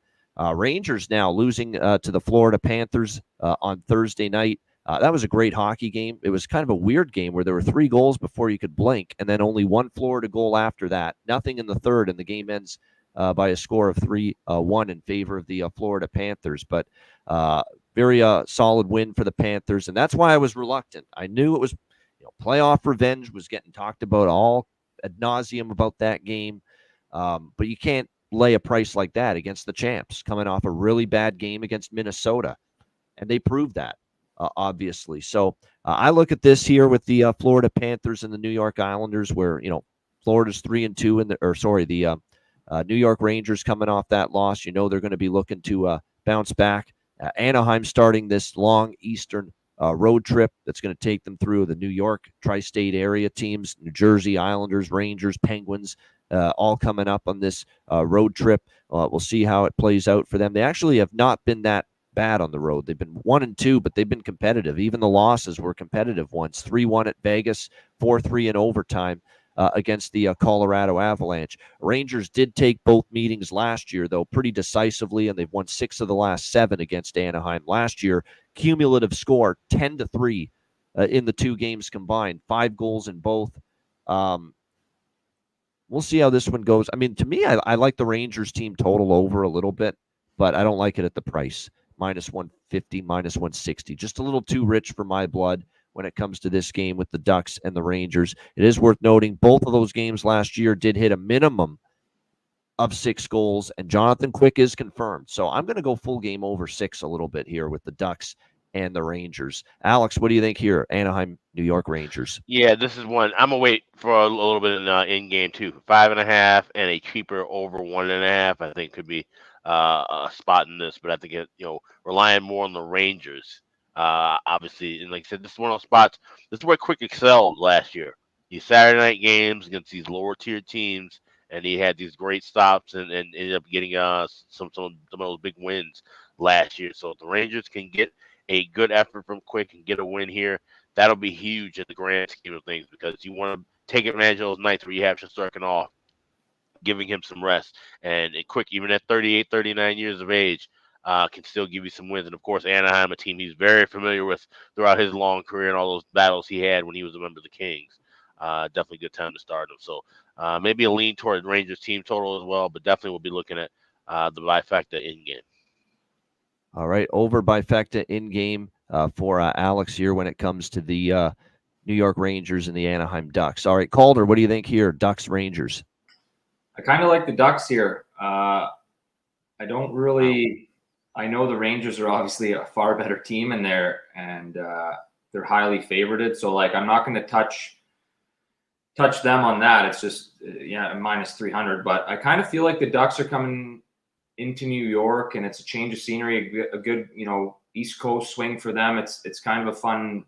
Rangers now losing to the Florida Panthers on Thursday night. That was a great hockey game. It was kind of a weird game where there were 3 goals before you could blink, and then only 1 Florida goal after that. Nothing in the third, and the game ends by a score of 3-1 in favor of the Florida Panthers. But very solid win for the Panthers, and that's why I was reluctant. I knew it was, playoff revenge was getting talked about all ad nauseum about that game, but you can't lay a price like that against the champs coming off a really bad game against Minnesota, and they proved that, obviously. So I look at this here with the Florida Panthers and the New York Islanders, where Florida's 3-2 the New York Rangers coming off that loss. They're going to be looking to bounce back. Anaheim starting this long Eastern road trip that's going to take them through the New York tri-state area teams, New Jersey, Islanders, Rangers, Penguins, all coming up on this road trip. We'll see how it plays out for them. They actually have not been that bad on the road. They've been 1-2, but they've been competitive. Even the losses were competitive ones. 3-1 at Vegas, 4-3 in overtime against the Colorado Avalanche. Rangers did take both meetings last year, though, pretty decisively, and they've won 6 of the last 7 against Anaheim. Last year, cumulative score 10-3 in the 2 games combined, 5 goals in both. We'll see how this one goes. I mean, to me, I like the Rangers team total over a little bit, but I don't like it at the price. Minus 150, minus 160. Just a little too rich for my blood when it comes to this game with the Ducks and the Rangers. It is worth noting both of those games last year did hit a minimum of 6 goals, and Jonathan Quick is confirmed. So I'm going to go full game over 6 a little bit here with the Ducks and the Rangers. Alex, what do you think here? Anaheim, New York Rangers. Yeah, this is one. I'm going to wait for a little bit in game too. 5.5 and a cheaper over 1.5, I think could be a spot in this, but I think relying more on the Rangers. Obviously, and like I said, this is one of those spots. This is where Quick excelled last year. These Saturday night games against these lower tier teams, and he had these great stops and ended up getting some of those big wins last year. So if the Rangers can get a good effort from Quick and get a win here, that'll be huge in the grand scheme of things, because you want to take advantage of those nights where you have Shesterkin off, giving him some rest. And Quick, even at 38, 39 years of age, can still give you some wins. And, of course, Anaheim, a team he's very familiar with throughout his long career and all those battles he had when he was a member of the Kings. Definitely a good time to start him. So maybe a lean toward Rangers team total as well, but definitely we'll be looking at the Bifecta in-game. All right, over Bifecta in-game for Alex here when it comes to the New York Rangers and the Anaheim Ducks. All right, Calder, what do you think here? Ducks, Rangers. I kind of like the Ducks here. I don't really – I know the Rangers are obviously a far better team in there, and they're highly favorited. So, I'm not going to touch them on that. It's just, minus 300. But I kind of feel like the Ducks are coming into New York, and it's a change of scenery, a good, East Coast swing for them. It's kind of a fun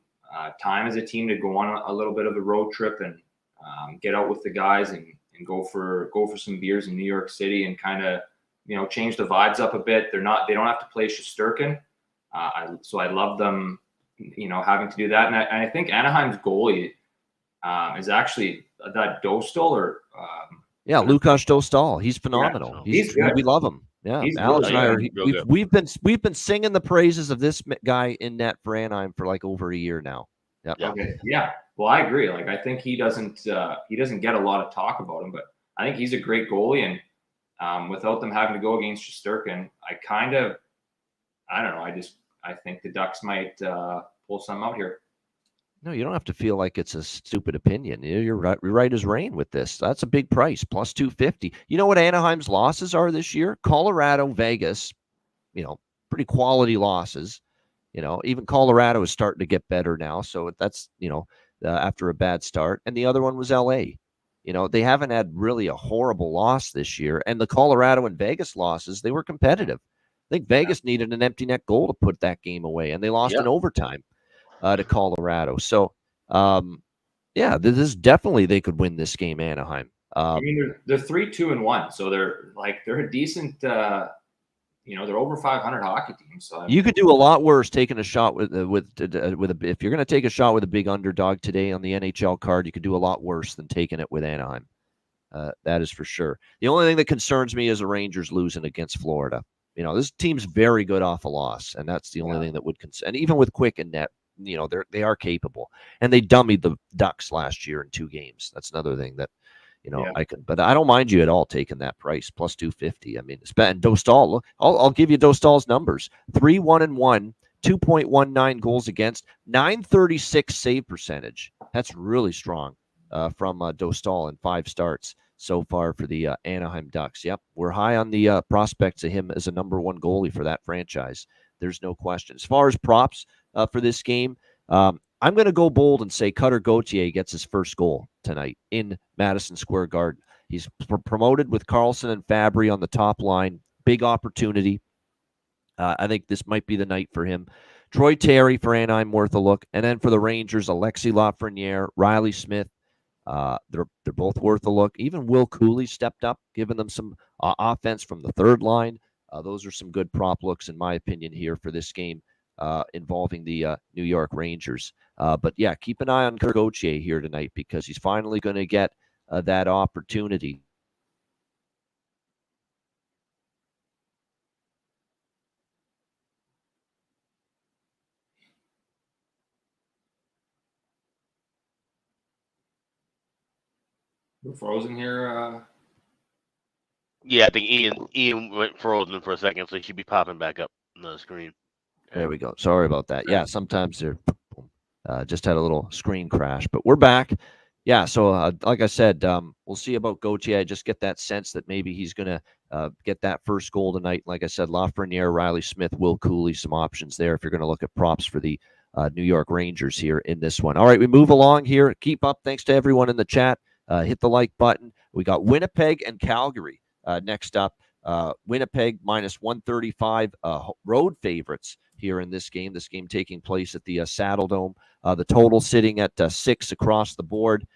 time as a team to go on a little bit of a road trip and get out with the guys and go for some beers in New York City and kind of, change the vibes up a bit. They don't have to play Shesterkin. So I love them, having to do that. And I think Anaheim's goalie is actually that Dostal, or Yeah, Lukas Dostal. He's phenomenal. he's good. We love him. Yeah, He's Alex really and I good. are. We've been singing the praises of this guy in net for Anaheim for like over a year now. Yep. Yeah. Okay. Yeah. Well, I agree. Like, I think he doesn't get a lot of talk about him, but I think he's a great goalie. And without them having to go against Shesterkin, I don't know. I think the Ducks might pull some out here. No, you don't have to feel like it's a stupid opinion. You're right. You're right as rain with this. That's a big price, plus 250. You know what Anaheim's losses are this year? Colorado, Vegas, pretty quality losses. Even Colorado is starting to get better now. So that's, after a bad start. And the other one was LA. They haven't had really a horrible loss this year. And the Colorado and Vegas losses, they were competitive. I think Vegas needed an empty net goal to put that game away, and they lost in overtime to Colorado. So, this is definitely they could win this game, Anaheim. I mean, they're 3-2-1, so they're a decent. They're over 500 hockey team. So you could do a lot worse taking a shot with if you're going to take a shot with a big underdog today on the NHL card, you could do a lot worse than taking it with Anaheim. That is for sure. The only thing that concerns me is the Rangers losing against Florida. This team's very good off a loss, and that's the only thing that would concern. And even with Quick and Net, they are capable, and they dummied the Ducks last year in 2 games. That's another thing that but I don't mind you at all taking that price plus 250. I mean, and Dostal, I'll give you Dostal's numbers: 3-1-1, 2.19 goals against, 936 save percentage. That's really strong from Dostal in 5 starts so far for the Anaheim Ducks. Yep, we're high on the prospects of him as a number 1 goalie for that franchise. There's no question. As far as props for this game, I'm going to go bold and say Cutter Gauthier gets his first goal tonight in Madison Square Garden. He's promoted with Carlson and Fabry on the top line. Big opportunity. I think this might be the night for him. Troy Terry for Anaheim, worth a look. And then for the Rangers, Alexis Lafreniere, Riley Smith. They're both worth a look. Even Will Cooley stepped up, giving them some offense from the third line. Those are some good prop looks, in my opinion, here for this game involving the New York Rangers. But yeah, keep an eye on Gauthier here tonight because he's finally going to get that opportunity. We're frozen here. Yeah, I think Ian went frozen for a second, so he should be popping back up on the screen. There we go. Sorry about that. Yeah, sometimes they're just had a little screen crash, but we're back. Yeah, so like I said, we'll see about Gauthier. I just get that sense that maybe he's going to get that first goal tonight. Like I said, Lafreniere, Riley Smith, Will Cooley, some options there if you're going to look at props for the New York Rangers here in this one. All right, we move along here. Keep up. Thanks to everyone in the chat. Hit the like button. We got Winnipeg and Calgary next up. Winnipeg minus 135 road favorites here in this game. This game taking place at the Saddle Dome. The total sitting at 6 across the board.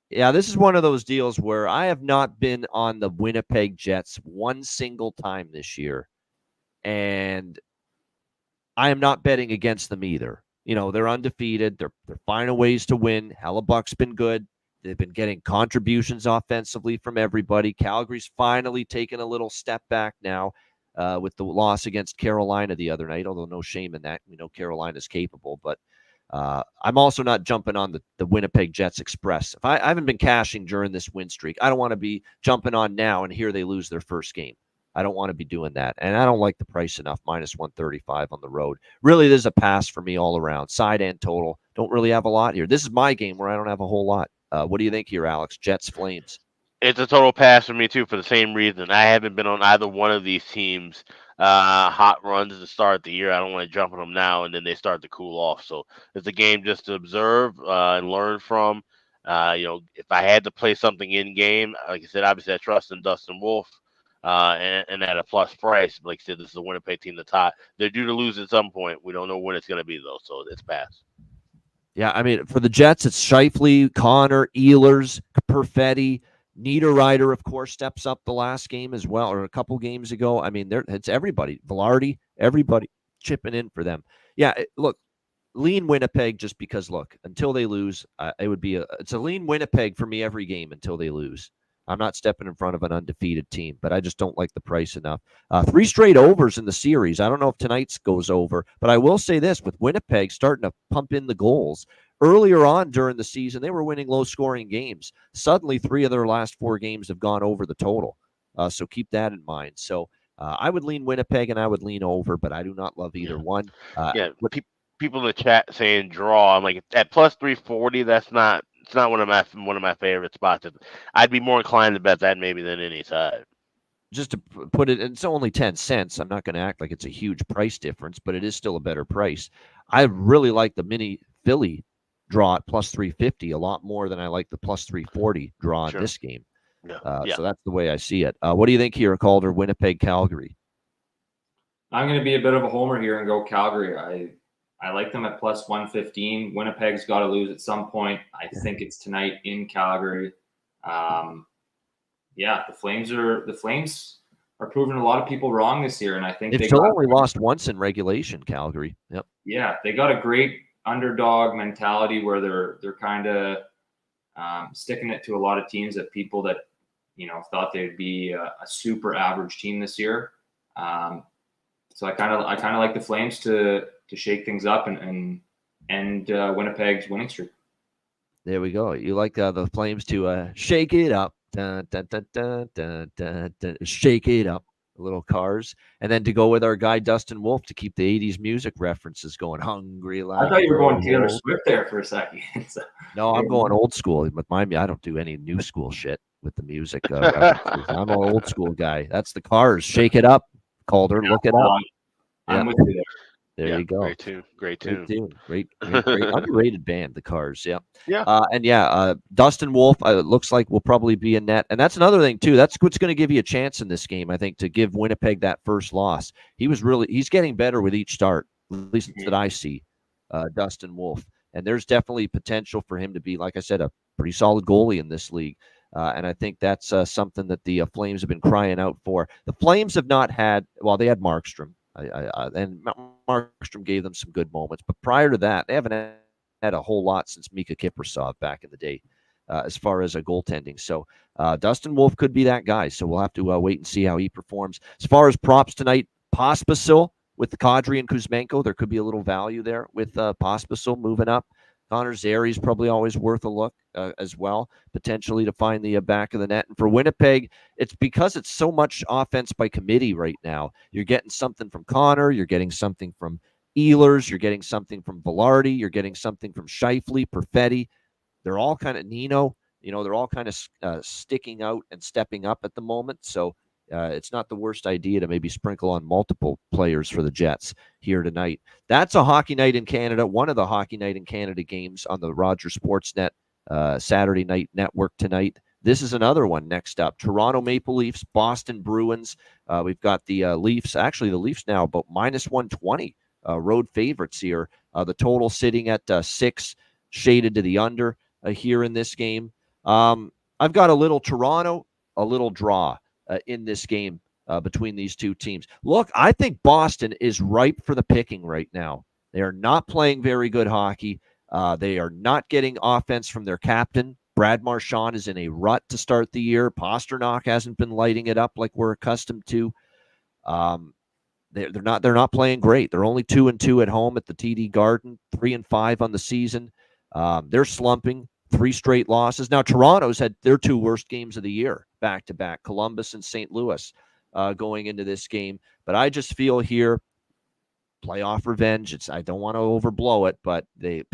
Yeah, this is one of those deals where I have not been on the Winnipeg Jets one single time this year. And I am not betting against them either. They're undefeated. They're finding ways to win. Hellebuck's been good. They've been getting contributions offensively from everybody. Calgary's finally taken a little step back now with the loss against Carolina the other night, although no shame in that. We know Carolina's capable, but I'm also not jumping on the Winnipeg Jets Express. If I haven't been cashing during this win streak, I don't want to be jumping on now and here they lose their first game. I don't want to be doing that. And I don't like the price enough, minus 135 on the road. Really, there's a pass for me all around. Side and total. Don't really have a lot here. This is my game where I don't have a whole lot. What do you think here, Alex? Jets, Flames. It's a total pass for me, too, for the same reason. I haven't been on either one of these teams' hot runs at the start of the year. I don't want to jump on them now, and then they start to cool off. So it's a game just to observe and learn from. If I had to play something in-game, like I said, obviously I trust in Dustin Wolf and at a plus price. Like I said, this is a Winnipeg team that's hot. They're due to lose at some point. We don't know when it's going to be, though, so it's pass. Yeah, I mean, for the Jets, it's Scheifele, Connor, Ehlers, Perfetti, Niederreiter, of course, steps up the last game as well, or a couple games ago. I mean, it's everybody. Velarde, everybody chipping in for them. Yeah, look, lean Winnipeg just because, look, until they lose, it's a lean Winnipeg for me every game until they lose. I'm not stepping in front of an undefeated team, but I just don't like the price enough. 3 straight overs in the series. I don't know if tonight's goes over, but I will say this, with Winnipeg starting to pump in the goals. Earlier on during the season, they were winning low-scoring games. Suddenly, 3 of their last 4 games have gone over the total. So keep that in mind. So I would lean Winnipeg and I would lean over, but I do not love either one. People in the chat saying draw. I'm like, at plus 340, it's not one of my favorite spots. I'd be more inclined to bet that maybe than any side. Just to put it, it's only 10 cents. I'm not going to act like it's a huge price difference, but it is still a better price. I really like the mini Philly draw at plus 350 a lot more than I like the plus 340 draw in this game. So that's the way I see it. What do you think here, Calder? Winnipeg, Calgary. I'm going to be a bit of a homer here and go Calgary. I like them at plus 115. Winnipeg's got to lose at some point. I think it's tonight in Calgary. The Flames are proving a lot of people wrong this year, and I think they've only lost once in regulation. Calgary. Yep. Yeah, they got a great underdog mentality where they're kind of sticking it to a lot of teams that people that thought they'd be a super average team this year. So I kind of like the Flames to shake things up and Winnipeg's winning streak. There we go. You like the Flames to shake it up, dun, dun, dun, dun, dun, dun, dun, shake it up, little Cars, and then to go with our guy Dustin Wolf to keep the '80s music references going. Hungry like I thought you were going Taylor Swift there for a second. No, I'm going old school. But mind me, I don't do any new school shit with the music. I'm an old school guy. That's the Cars. Shake it up, Calder. Look it up. I'm with you there. There you go. Great tune. Great underrated band, the Cars. Dustin Wolf looks like will probably be in net, and that's another thing too. That's what's going to give you a chance in this game, I think, to give Winnipeg that first loss. He's getting better with each start, at least that I see. Dustin Wolf, and there's definitely potential for him to be, like I said, a pretty solid goalie in this league. And I think that's something that the Flames have been crying out for. The Flames have not had, they had Markstrom. And Markstrom gave them some good moments, but prior to that, they haven't had a whole lot since Mika Kiprasov back in the day, as far as a goaltending. So Dustin Wolf could be that guy. So we'll have to wait and see how he performs. As far as props tonight, Pospisil with Kadri and Kuzmenko, there could be a little value there with Pospisil moving up. Connor Zari's probably always worth a look as well, potentially to find the back of the net. And for Winnipeg, it's because it's so much offense by committee right now. You're getting something from Connor. You're getting something from Ehlers. You're getting something from Velarde. You're getting something from Scheifele, Perfetti. They're all kind of Nino. They're all kind of sticking out and stepping up at the moment. So it's not the worst idea to maybe sprinkle on multiple players for the Jets here tonight. That's a Hockey Night in Canada, one of the Hockey Night in Canada games on the Rogers Sportsnet Saturday Night Network tonight. This is another one next up. Toronto Maple Leafs, Boston Bruins. We've got the Leafs. Actually, the Leafs now about minus 120 road favorites here. The total sitting at 6, shaded to the under here in this game. I've got a little Toronto, a little draw in this game between these two teams. Look, I think Boston is ripe for the picking right now. They are not playing very good hockey. They are not getting offense from their captain. Brad Marchand is in a rut to start the year. Pasternak hasn't been lighting it up like we're accustomed to. They're not playing great. They're only 2-2 at home at the TD Garden, 3-5 on the season. They're slumping. 3 straight losses. Now, Toronto's had their 2 worst games of the year, back-to-back, Columbus and St. Louis going into this game. But I just feel here, playoff revenge. I don't want to overblow it, but the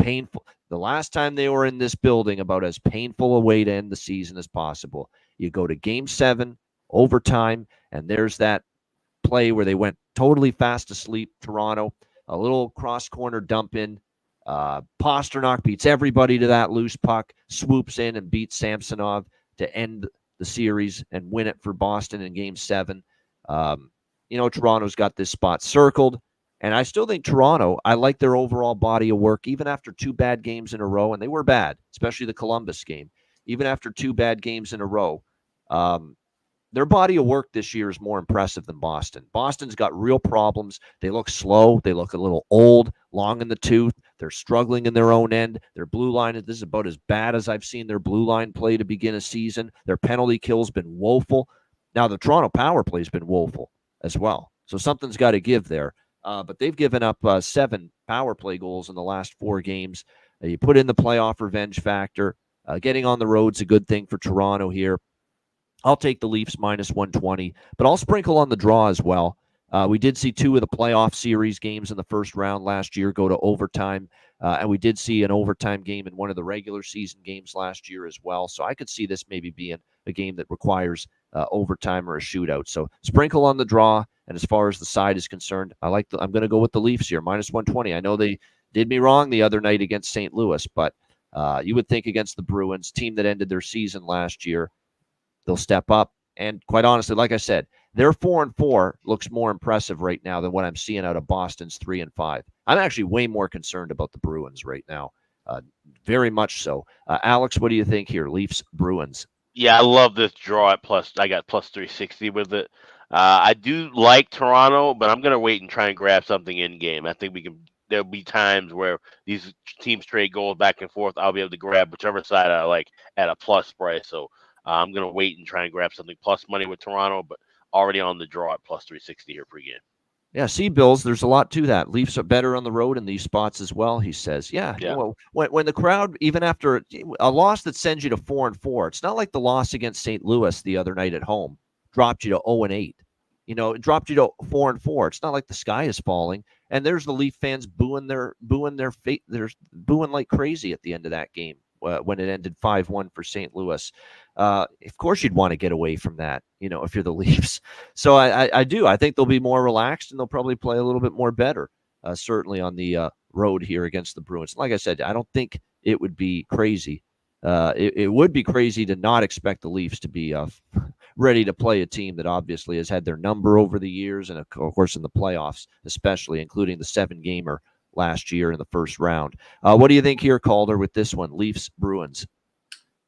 last time they were in this building, about as painful a way to end the season as possible. You go to Game 7, overtime, and there's that play where they went totally fast asleep, Toronto, a little cross-corner dump in. Pasternak beats everybody to that loose puck, swoops in and beats Samsonov to end the series and win it for Boston in Game 7. Toronto's got this spot circled, and I still think Toronto, I like their overall body of work, even after 2 bad games in a row, and they were bad, especially the Columbus game. Even after 2 bad games in a row, their body of work this year is more impressive than Boston. Boston's got real problems. They look slow. They look a little old, long in the tooth. They're struggling in their own end. Their blue line, this is about as bad as I've seen their blue line play to begin a season. Their penalty kill's been woeful. Now, the Toronto power play's been woeful as well. So something's got to give there. But they've given up 7 power play goals in the last 4 games. You put in the playoff revenge factor. Getting on the road's a good thing for Toronto here. I'll take the Leafs minus 120, but I'll sprinkle on the draw as well. We did see 2 of the playoff series games in the first round last year go to overtime, and we did see an overtime game in one of the regular season games last year as well. So I could see this maybe being a game that requires overtime or a shootout. So sprinkle on the draw, and as far as the side is concerned, I'm going to go with the Leafs here, minus 120. I know they did me wrong the other night against St. Louis, but you would think against the Bruins, team that ended their season last year, they'll step up. And quite honestly, like I said, their 4-4 looks more impressive right now than what I'm seeing out of Boston's 3-5. I'm actually way more concerned about the Bruins right now. Very much so. Alex, what do you think here? Leafs, Bruins. Yeah, I love this draw at plus. I got plus 360 with it. I do like Toronto, but I'm gonna wait and try and grab something in game. I think we can. There'll be times where these teams trade goals back and forth. I'll be able to grab whichever side I like at a plus price. So I'm gonna wait and try and grab something plus money with Toronto, but already on the draw at plus 360 here pregame. Yeah, see, Bills, there's a lot to that. Leafs are better on the road in these spots as well, he says. Yeah. Well, when the crowd, even after a loss that sends you to 4-4, it's not like the loss against St. Louis the other night at home dropped you to 0-8. It dropped you to 4-4. It's not like the sky is falling. And there's the Leaf fans booing their fate. They're booing like crazy at the end of that game when it ended 5-1 for St. Louis. Of course, you'd want to get away from that, if you're the Leafs. So I do. I think they'll be more relaxed and they'll probably play a little bit more better, certainly on the road here against the Bruins. Like I said, I don't think it would be crazy. It would be crazy to not expect the Leafs to be ready to play a team that obviously has had their number over the years and, of course, in the playoffs, especially, including the 7-gamer last year in the first round. What do you think here, Calder, with this one, Leafs, Bruins?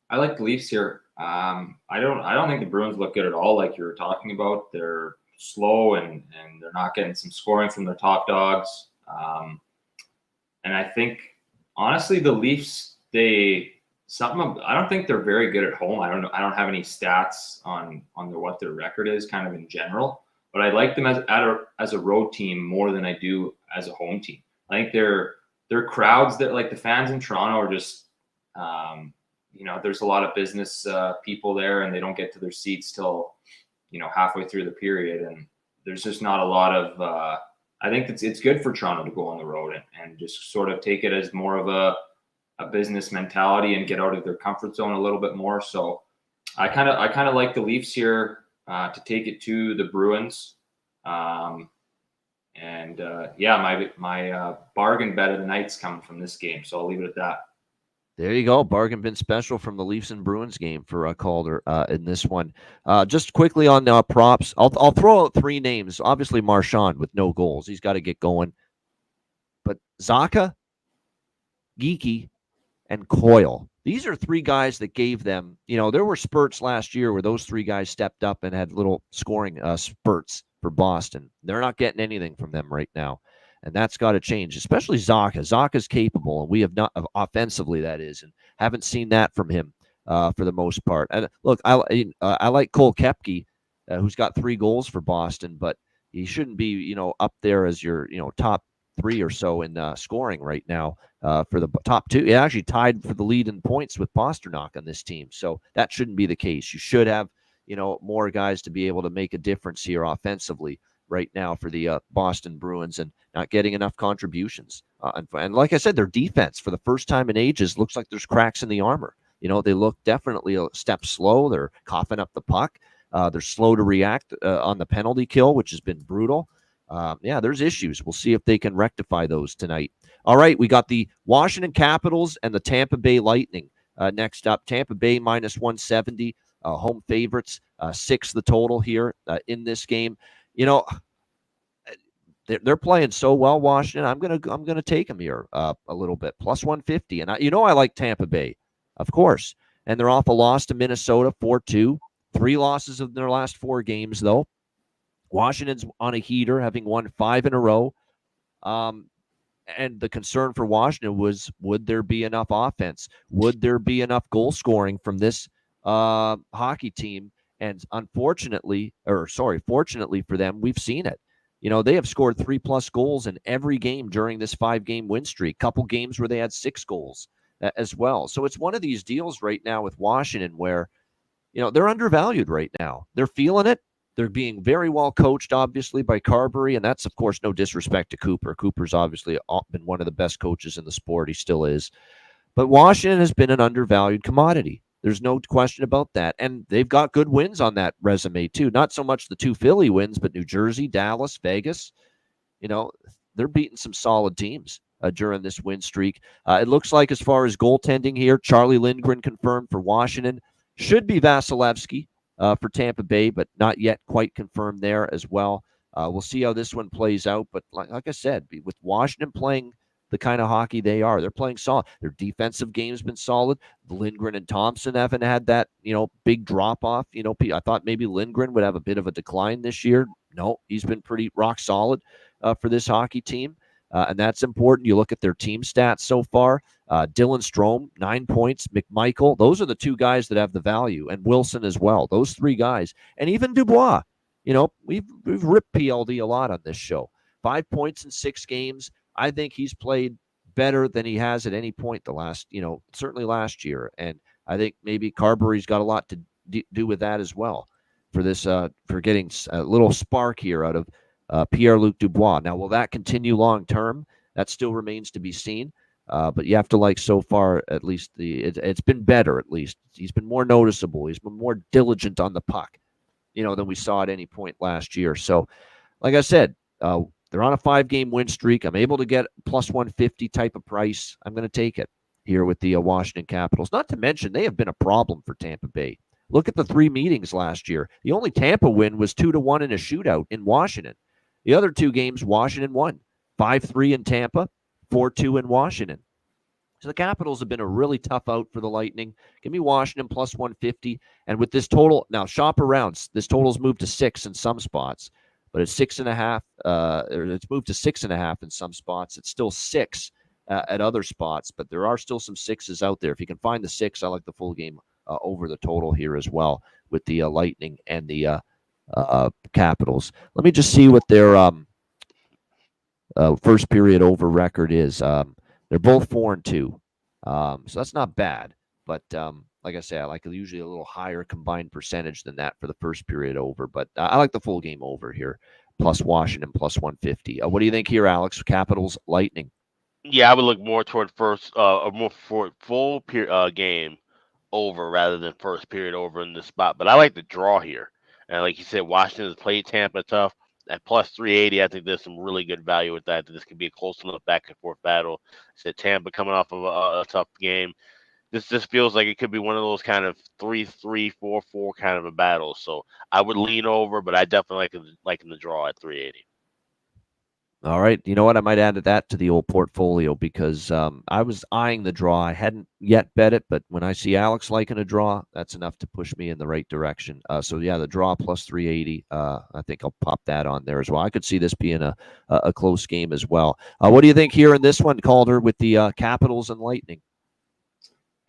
I like the Leafs here. I don't think the Bruins look good at all, like you were talking about. They're slow and they're not getting some scoring from their top dogs. And I think, honestly, the Leafs, I don't think they're very good at home. I don't have any stats on what their record is kind of in general, but I like them as a road team more than I do as a home team. I think their crowds, that like the fans in Toronto are just, there's a lot of business people there, and they don't get to their seats till, halfway through the period, and there's just not a lot of. I think it's good for Toronto to go on the road and just sort of take it as more of a business mentality and get out of their comfort zone a little bit more. So I kind of like the Leafs here to take it to the Bruins. My bargain bet of the night's coming from this game, so I'll leave it at that. There you go. Bargain bin special from the Leafs and Bruins game for Calder in this one. Just quickly on props, I'll throw out 3 names. Obviously, Marchand with no goals. He's got to get going. But Zacha, Geeky, and Coyle. These are 3 guys that gave them, there were spurts last year where those 3 guys stepped up and had little scoring spurts for Boston. They're not getting anything from them right now. And that's got to change, especially Zacha. Zacha's capable, and we have not, offensively that is, and haven't seen that from him for the most part. And look, I like Cole Koepke, who's got 3 goals for Boston, but he shouldn't be, up there as your, top 3 or so in scoring right now for the top 2. He actually tied for the lead in points with Pasternak on this team, so that shouldn't be the case. You should have, more guys to be able to make a difference here offensively right now for the Boston Bruins, and not getting enough contributions. And like I said, their defense for the first time in ages looks like there's cracks in the armor. They look definitely a step slow. They're coughing up the puck. They're slow to react on the penalty kill, which has been brutal. There's issues. We'll see if they can rectify those tonight. All right, we got the Washington Capitals and the Tampa Bay Lightning next up. Tampa Bay minus 170, home favorites, 6 the total here in this game. They're playing so well, Washington. I'm gonna take them here a little bit, plus 150. And I like Tampa Bay, of course. And they're off a loss to Minnesota 4-2. 3 losses in their last 4 games, though. Washington's on a heater, having won 5 in a row. And the concern for Washington was, would there be enough offense? Would there be enough goal scoring from this hockey team? And fortunately for them, we've seen it. They have scored 3+ goals in every game during this 5-game win streak. Couple games where they had 6 goals as well. So it's one of these deals right now with Washington where, they're undervalued right now. They're feeling it. They're being very well coached, obviously, by Carberry, and that's, of course, no disrespect to Cooper. Cooper's obviously been one of the best coaches in the sport. He still is. But Washington has been an undervalued commodity. There's no question about that. And they've got good wins on that resume, too. Not so much the 2 Philly wins, but New Jersey, Dallas, Vegas. They're beating some solid teams during this win streak. It looks like, as far as goaltending here, Charlie Lindgren confirmed for Washington. Should be Vasilevsky for Tampa Bay, but not yet quite confirmed there as well. We'll see how this one plays out. But like I said, with Washington playing the kind of hockey they are, they're playing solid. Their defensive game's been solid. Lindgren and Thompson haven't had that, big drop off. I thought maybe Lindgren would have a bit of a decline this year. No, he's been pretty rock solid for this hockey team. And that's important. You look at their team stats so far. Dylan Strome, 9 points. McMichael, those are the 2 guys that have the value, and Wilson as well. Those 3 guys, and even Dubois. We've ripped PLD a lot on this show. 5 points in 6 games. I think he's played better than he has at any point the last, certainly last year. And I think maybe Carberry's got a lot to do with that as well for this, for getting a little spark here out of Pierre-Luc Dubois. Now, will that continue long term? That still remains to be seen. But you have to so far, at least it's been better. At least he's been more noticeable. He's been more diligent on the puck, than we saw at any point last year. So, like I said, they're on a 5-game win streak. I'm able to get plus 150 type of price. I'm going to take it here with the Washington Capitals. Not to mention they have been a problem for Tampa Bay. Look at the 3 meetings last year. The only Tampa win was 2-1 in a shootout in Washington. The other 2 games, Washington won. 5-3 in Tampa, 4-2 in Washington. So the Capitals have been a really tough out for the Lightning. Give me Washington plus 150. And with this total, now shop around. This total's moved to 6 in some spots, but it's 6.5. It's moved to 6.5 in some spots. It's still 6 at other spots, but there are still some 6s out there. If you can find the 6, I like the full game over the total here as well with the Lightning and the Capitals. Let me just see what their first period over record is. They're both 4-2, so that's not bad. But like I say, I like usually a little higher combined percentage than that for the first period over. But I like the full game over here, plus Washington plus 150. What do you think here, Alex? Capitals, Lightning. Yeah, I would look more toward more for full game over rather than first period over in this spot. But I like the draw here. And like you said, Washington has played Tampa tough. At plus 380, I think there's some really good value with that. This could be a close enough back and forth battle. I said Tampa coming off of a tough game. This just feels like it could be one of those kind of 3-3, 4-4 kind of a battle. So I would lean over, but I definitely like the draw at 380. All right. You know what? I might add that to the old portfolio because I was eyeing the draw. I hadn't yet bet it, but when I see Alex liking a draw, that's enough to push me in the right direction. So, yeah, the draw plus 380, I think I'll pop that on there as well. I could see this being a close game as well. What do you think here in this one, Calder, with the Capitals and Lightning?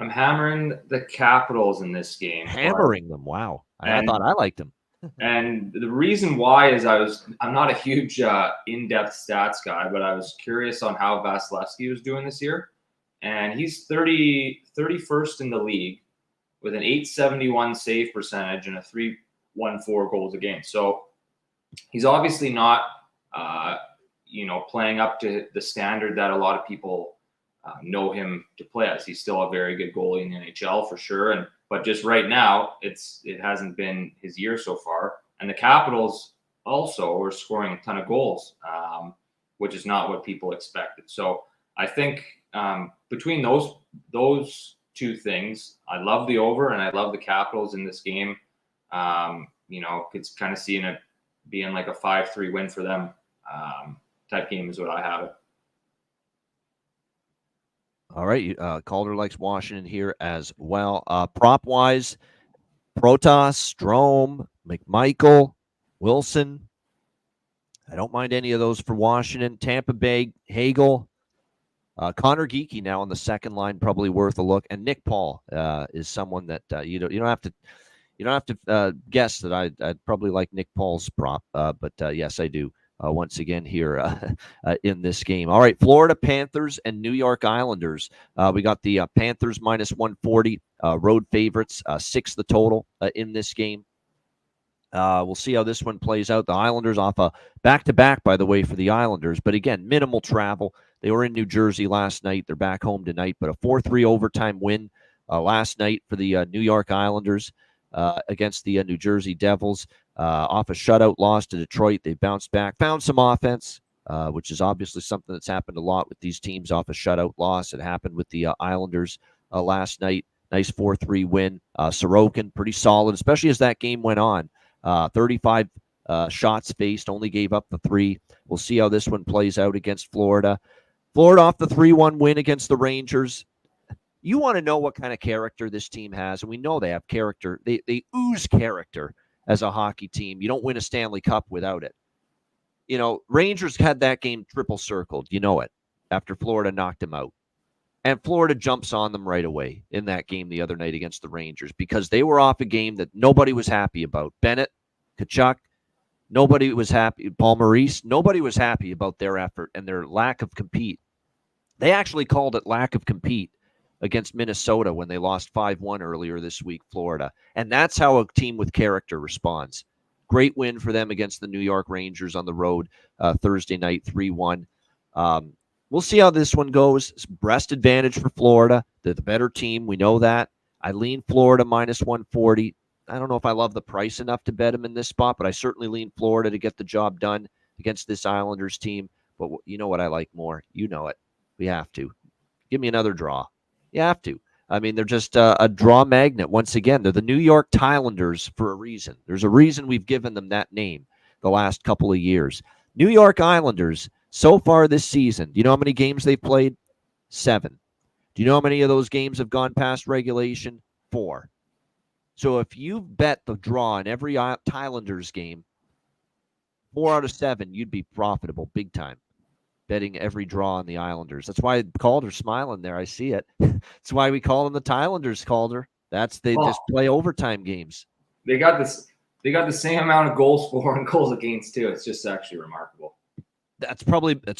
I'm hammering the Capitals in this game. Hammering them. Wow. I thought I liked them. And the reason why is I'm not a huge in-depth stats guy, but I was curious on how Vasilevsky was doing this year. And he's 31st in the league with an .871 save percentage and a .314 goals a game. So he's obviously not, playing up to the standard that a lot of people know him to play as. He's still a very good goalie in the NHL for sure. But just right now, it hasn't been his year so far. And the Capitals also are scoring a ton of goals, which is not what people expected. So I think between those 2 things, I love the over and I love the Capitals in this game. It's kind of seeing it being like a 5-3 win for them type game is what I have it. All right. Calder likes Washington here as well. Prop-wise, Protas, Strome, McMichael, Wilson. I don't mind any of those for Washington. Tampa Bay, Hagel. Connor Geeky now on the second line, probably worth a look. And Nick Paul is someone that you don't have to guess that I'd probably like Nick Paul's prop, but yes, I do. Once again here in this game. All right, Florida Panthers and New York Islanders. We got the Panthers minus 140 road favorites, 6 the total in this game. We'll see how this one plays out. The Islanders off a back-to-back, by the way, for the Islanders. But again, minimal travel. They were in New Jersey last night. They're back home tonight. But a 4-3 overtime win last night for the New York Islanders against the New Jersey Devils. Off a shutout loss to Detroit. They bounced back, found some offense, which is obviously something that's happened a lot with these teams off a shutout loss. It happened with the Islanders last night. Nice 4-3 win. Sorokin, pretty solid, especially as that game went on. 35 shots faced, only gave up the 3. We'll see how this one plays out against Florida. Florida off the 3-1 win against the Rangers. You want to know what kind of character this team has, and we know they have character. They ooze character as a hockey team. You don't win a Stanley Cup without it. You know, Rangers had that game triple circled. You know it, after Florida knocked them out. And Florida jumps on them right away in that game the other night against the Rangers because they were off a game that nobody was happy about. Bennett, Tkachuk, nobody was happy. Paul Maurice, nobody was happy about their effort and their lack of compete. They actually called it lack of compete against Minnesota when they lost 5-1 earlier this week, Florida. And that's how a team with character responds. Great win for them against the New York Rangers on the road Thursday night, 3-1. We'll see how this one goes. It's breast advantage for Florida. They're the better team. We know that. I lean Florida minus 140. I don't know if I love the price enough to bet them in this spot, but I certainly lean Florida to get the job done against this Islanders team. But you know what I like more? You know it. We have to. Give me another draw. You have to. I mean, they're just a draw magnet. Once again, they're the New York Thailanders for a reason. There's a reason we've given them that name the last couple of years. New York Islanders, so far this season, do you know how many games they've played? 7. Do you know how many of those games have gone past regulation? 4. So if you bet the draw in every Islanders game, 4 out of 7, you'd be profitable big time betting every draw on the Islanders. That's why Calder's smiling there. I see it. That's why we call them the Thailanders, Calder. They just play overtime games. They got the same amount of goals for and goals against too. It's just actually remarkable. That's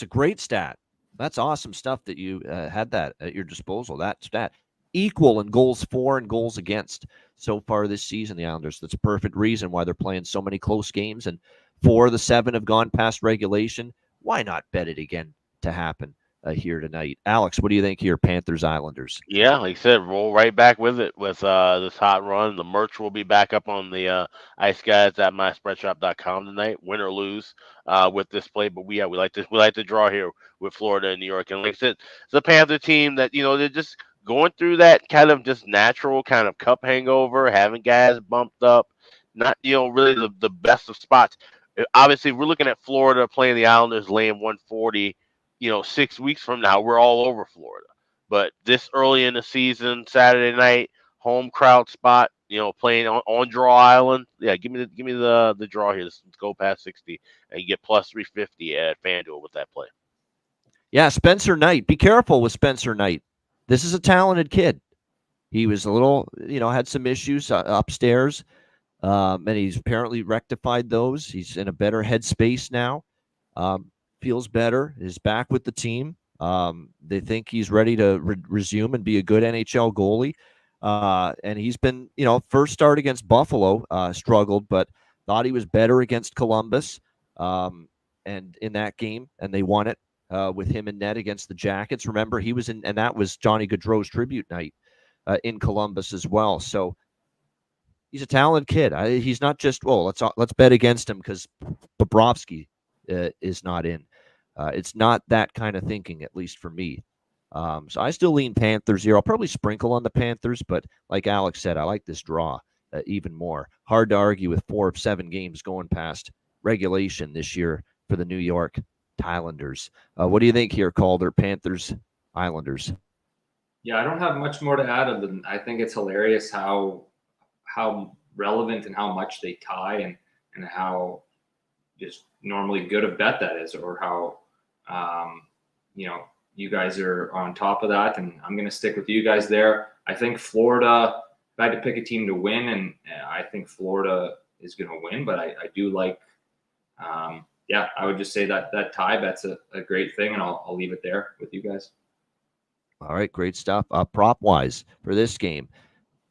a great stat. That's awesome stuff that you had that at your disposal. That stat equal in goals for and goals against so far this season. The Islanders. That's a perfect reason why they're playing so many close games, and 4 of the 7 have gone past regulation. Why not bet it again to happen here tonight? Alex, what do you think here, Panthers Islanders? Yeah, like I said, roll right back with it with this hot run. The merch will be back up on the Ice Guys at myspreadshop.com tonight, win or lose with this play. But we like to draw here with Florida and New York. And like I said, it's a Panther team that, you know, they're just going through that kind of just natural kind of cup hangover, having guys bumped up, not, you know, really the best of spots. Obviously, we're looking at Florida playing the Islanders, laying 140. You know, 6 weeks from now, we're all over Florida. But this early in the season, Saturday night, home crowd spot, you know, playing on Draw Island. Yeah, give me the draw here. Let's go past 60 and get plus 350 at FanDuel with that play. Yeah, Spencer Knight. Be careful with Spencer Knight. This is a talented kid. He was a little, you know, had some issues upstairs. And he's apparently rectified those. He's in a better headspace now. Feels better. Is back with the team. They think he's ready to resume and be a good NHL goalie. And he's been, you know, first start against Buffalo, struggled, but thought he was better against Columbus. And in that game, and they won it with him in net against the Jackets. Remember, he was in, and that was Johnny Gaudreau's tribute night in Columbus as well. So he's a talented kid. He's not just, let's bet against him because Bobrovsky is not in. It's not that kind of thinking, at least for me. So I still lean Panthers here. I'll probably sprinkle on the Panthers, but like Alex said, I like this draw even more. Hard to argue with 4 of 7 games going past regulation this year for the New York Islanders. What do you think here, Calder? Panthers, Islanders? Yeah, I don't have much more to add other than I think it's hilarious how relevant in how much they tie and how just normally good a bet that is, or how you guys are on top of that. And I'm going to stick with you guys there. I think Florida, if I had to pick a team to win, and I think Florida is going to win, but I do like, I would just say that tie bet's a great thing, and I'll leave it there with you guys. All right, great stuff. Prop wise for this game,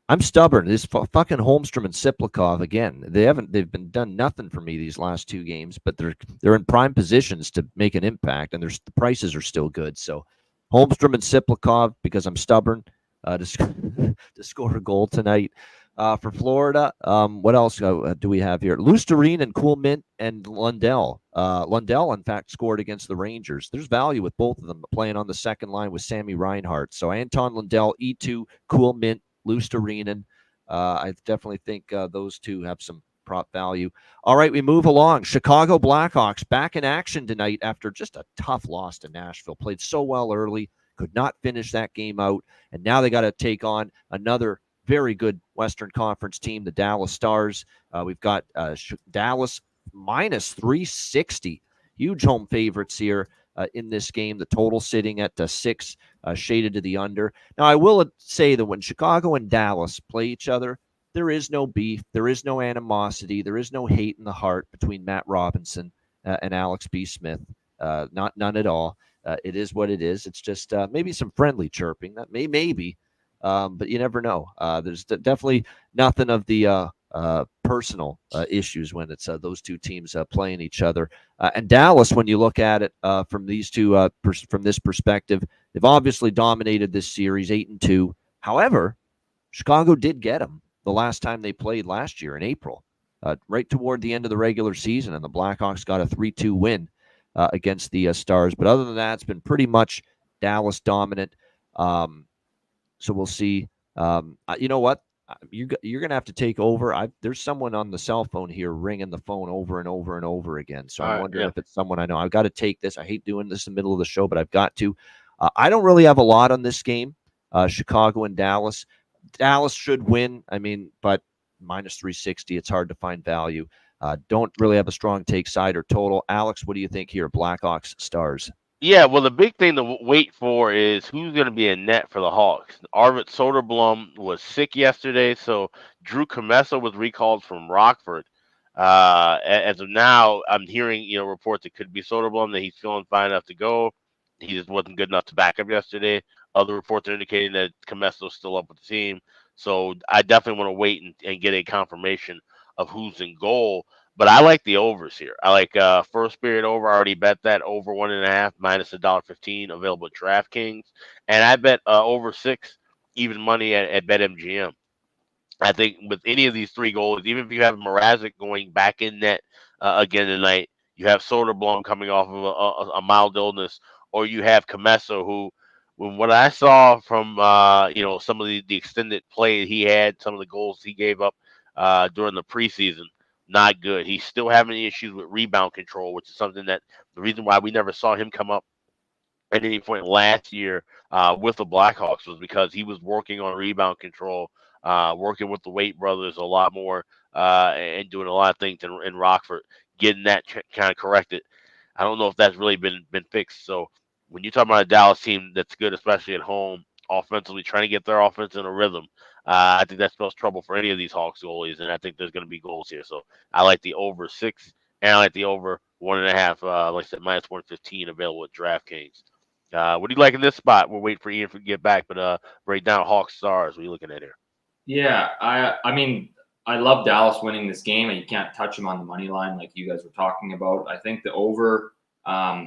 I'm stubborn. This fucking Holmstrom and Siplikov again. They've been done nothing for me these last two games, but they're in prime positions to make an impact, and the prices are still good. So Holmstrom and Siplikov, because I'm stubborn, to score a goal tonight. For Florida, what else do we have here? Lusterine and Cool Mint and Lundell. Lundell, in fact, scored against the Rangers. There's value with both of them playing on the second line with Sammy Reinhart. So Anton Lundell, E2, Cool Mint, Lusterinen. I definitely think those two have some prop value. All right, we move along. Chicago Blackhawks back in action tonight after just a tough loss to Nashville. Played so well early, could not finish that game out, and now they got to take on another very good Western Conference team, the Dallas Stars. We've got Dallas minus 360. Huge home favorites here in this game. The total sitting at 6, shaded to the under. Now, I will say that when Chicago and Dallas play each other, there is no beef. There is no animosity. There is no hate in the heart between Matt Robinson and Alex B. Smith. None at all. It is what it is. It's just maybe some friendly chirping. That maybe. But you never know. There's definitely nothing of the personal issues when it's those two teams playing each other. And Dallas, when you look at it from these two, from this perspective, they've obviously dominated this series 8-2. However, Chicago did get them the last time they played last year in April, right toward the end of the regular season, and the Blackhawks got a 3-2 win against the Stars. But other than that, it's been pretty much Dallas dominant. So we'll see. You know what? You're going to have to take over. There's someone on the cell phone here ringing the phone over and over and over again. So I'm wondering if it's someone I know. I've got to take this. I hate doing this in the middle of the show, but I've got to. I don't really have a lot on this game, Chicago and Dallas. Dallas should win. I mean, but minus 360, it's hard to find value. Don't really have a strong take, side, or total. Alex, what do you think here? Blackhawks, Stars. Yeah, well, the big thing to wait for is who's going to be in net for the Hawks. Arvid Soderblom was sick yesterday, so Drew Commesso was recalled from Rockford. As of now, I'm hearing reports it could be Soderblom, that he's feeling fine enough to go. He just wasn't good enough to back up yesterday. Other reports are indicating that Comesso's still up with the team. So I definitely want to wait and get a confirmation of who's in goal. But I like the overs here. I like first period over. I already bet that over 1.5 minus $1.15 available at DraftKings, and I bet over 6 even money at BetMGM. I think with any of these three goals, even if you have Mrazek going back in net again tonight, you have Soderblom coming off of a mild illness, or you have Commesso, who, when what I saw from some of the extended play he had, some of the goals he gave up during the preseason, not good. He's still having issues with rebound control, which is something that the reason why we never saw him come up at any point last year with the Blackhawks was because he was working on rebound control, working with the Waite brothers a lot more, and doing a lot of things in Rockford, getting that kind of corrected. I don't know if that's really been fixed. So when you talk about a Dallas team that's good, especially at home, offensively, trying to get their offense in a rhythm, I think that spells trouble for any of these Hawks goalies, and I think there's going to be goals here. So I like the over 6, and I like the over 1.5. Like I said, minus 115 available at DraftKings. What do you like in this spot? We're waiting for Ian to get back, but right now, Hawks Stars. What are you looking at here? Yeah, I mean, I love Dallas winning this game, and you can't touch them on the money line like you guys were talking about. I think the over.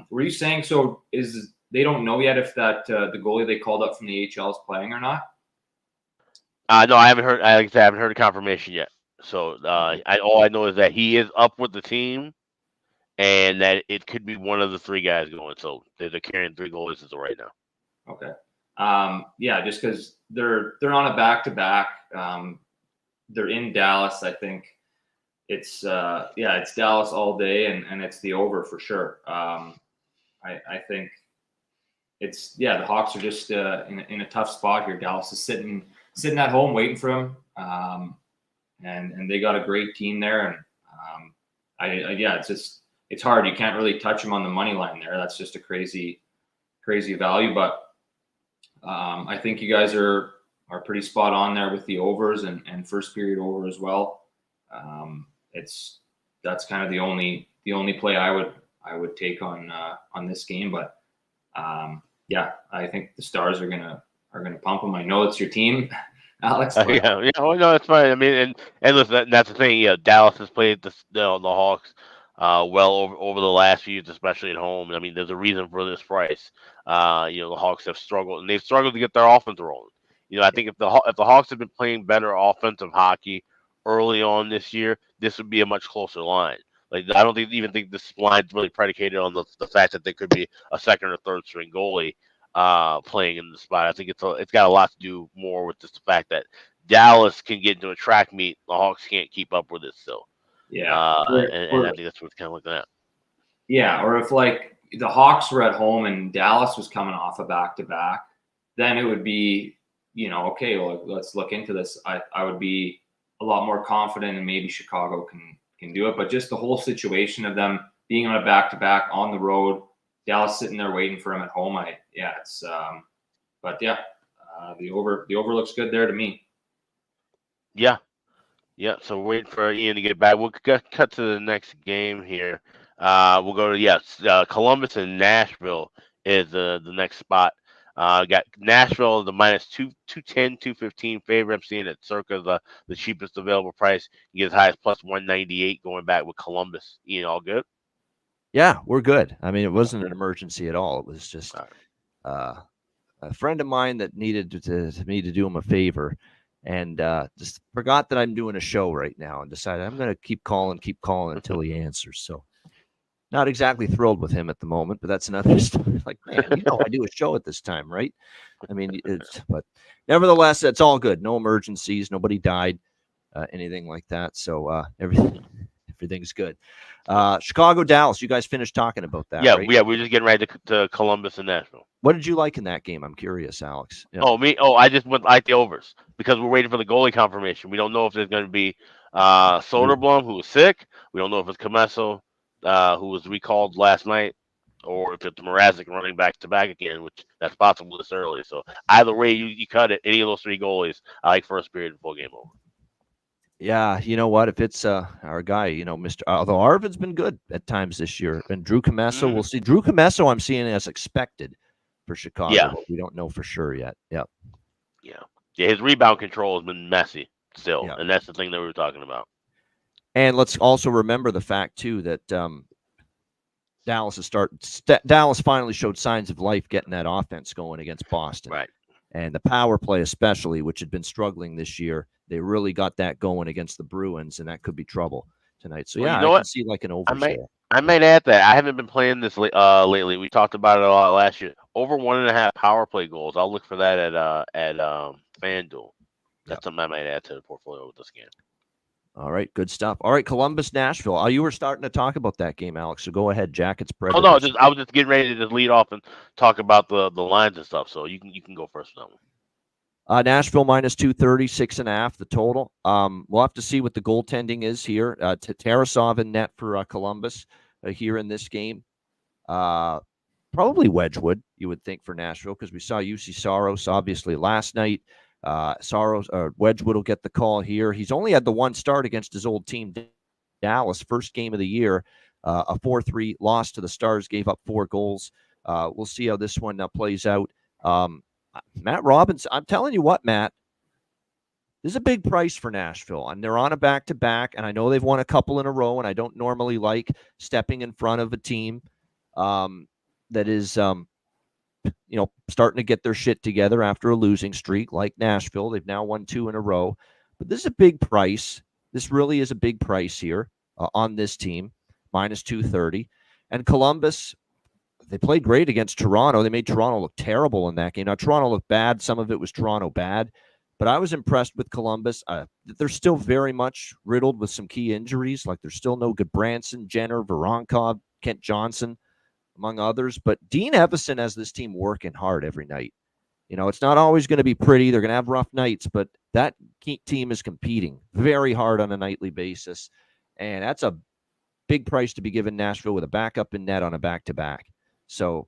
Were you saying so? Is they don't know yet if that the goalie they called up from the AHL is playing or not? No, I haven't heard. Like I said, I haven't heard a confirmation yet. So all I know is that he is up with the team, and that it could be one of the 3 guys going. So they're carrying 3 goalies as of right now. Okay. Yeah, just because they're on a back-to-back. They're in Dallas. I think it's Dallas all day, and it's the over for sure. I think it's the Hawks are just in a tough spot here. Dallas is sitting at home waiting for him, and they got a great team there. And it's hard. You can't really touch them on the money line there. That's just a crazy value. But I think you guys are pretty spot on there with the overs and first period over as well. That's kind of the only play I would take on this game. But I think the Stars are gonna pump them. I know it's your team, Alex. But... yeah. Oh no, it's fine. I mean, and listen, that's the thing. Dallas has played the Hawks well over the last few years, especially at home. I mean, there's a reason for this price. The Hawks have struggled, and they've struggled to get their offense rolling. I think if the Hawks had been playing better offensive hockey early on this year, this would be a much closer line. Like, I don't even think this line's really predicated on the fact that there could be a second or third string goalie playing in the spot. I think it's got a lot to do more with just the fact that Dallas can get into a track meet, the Hawks can't keep up with it still. Yeah, and I think that's what it's kind of looking at. Yeah, or if like the Hawks were at home and Dallas was coming off a back-to-back, then it would be, okay, well, let's look into this. I would be a lot more confident, and maybe Chicago can do it. But just the whole situation of them being on a back-to-back on the road, Dallas sitting there waiting for him at home. The over looks good there to me. Yeah. So waiting for Ian to get back. We'll cut to the next game here. We'll go to Columbus and Nashville is the next spot. Got Nashville the minus 210, 215 favorite. I'm seeing it circa the cheapest available price. You get as high as plus 198 going back with Columbus. Ian, all good? Yeah, we're good. I mean, it wasn't an emergency at all. It was just a friend of mine that needed me to do him a favor, and just forgot that I'm doing a show right now and decided I'm going to keep calling until he answers. So not exactly thrilled with him at the moment, but that's another story. Like, man, I do a show at this time, right? I mean, but nevertheless, it's all good. No emergencies. Nobody died, anything like that. So everything's good. Chicago, Dallas. You guys finished talking about that, right? Yeah. We're just getting ready to Columbus and Nashville. What did you like in that game? I'm curious, Alex. Yeah. I just went like the overs because we're waiting for the goalie confirmation. We don't know if there's going to be Soderblom, who was sick. We don't know if it's Comesso, who was recalled last night, or if it's Mrazek running back to back again, which that's possible this early. So either way you cut it, any of those three goalies, I like first period and full game over. Yeah, you know what? If it's our guy, although Arvid's been good at times this year, and Drew Comesso, we'll see. Drew Comesso, I'm seeing as expected for Chicago. Yeah. But we don't know for sure yet. Yeah. His rebound control has been messy still, and that's the thing that we were talking about. And let's also remember the fact too that Dallas finally showed signs of life getting that offense going against Boston. Right. And the power play especially, which had been struggling this year, they really got that going against the Bruins, and that could be trouble tonight. So, I can see like an over. I might add that. I haven't been playing this lately. We talked about it a lot last year. Over 1.5 power play goals. I'll look for that at FanDuel. That's something I might add to the portfolio with this game. All right, good stuff. All right, Columbus, Nashville. Oh, you were starting to talk about that game, Alex. So go ahead, Jackets. Predators. Oh no, I was just getting ready to just lead off and talk about the lines and stuff. So you can go first on that one. Nashville minus 230, 6.5 the total. We'll have to see what the goaltending is here. Tarasov in net for Columbus here in this game. Probably Wedgwood, you would think, for Nashville, because we saw UC Saros obviously last night. Wedgwood will get the call here. He's only had the one start against his old team, Dallas, first game of the year. A 4-3 loss to the Stars, gave up 4 goals. We'll see how this one plays out. Matt Robinson, I'm telling you what, Matt, this is a big price for Nashville, and they're on a back-to-back, and I know they've won a couple in a row, and I don't normally like stepping in front of a team that is starting to get their shit together after a losing streak like Nashville. They've now won 2 in a row, but this is a big price. This really is a big price here on this team, minus 230. And Columbus, they played great against Toronto. They made Toronto look terrible in that game. Now, Toronto looked bad. Some of it was Toronto bad. But I was impressed with Columbus. They're still very much riddled with some key injuries. Like, there's still no good Branson, Jenner, Voronkov, Kent Johnson, among others. But Dean Evison has this team working hard every night. It's not always going to be pretty. They're going to have rough nights, but that team is competing very hard on a nightly basis. And that's a big price to be given Nashville with a backup in net on a back-to-back. So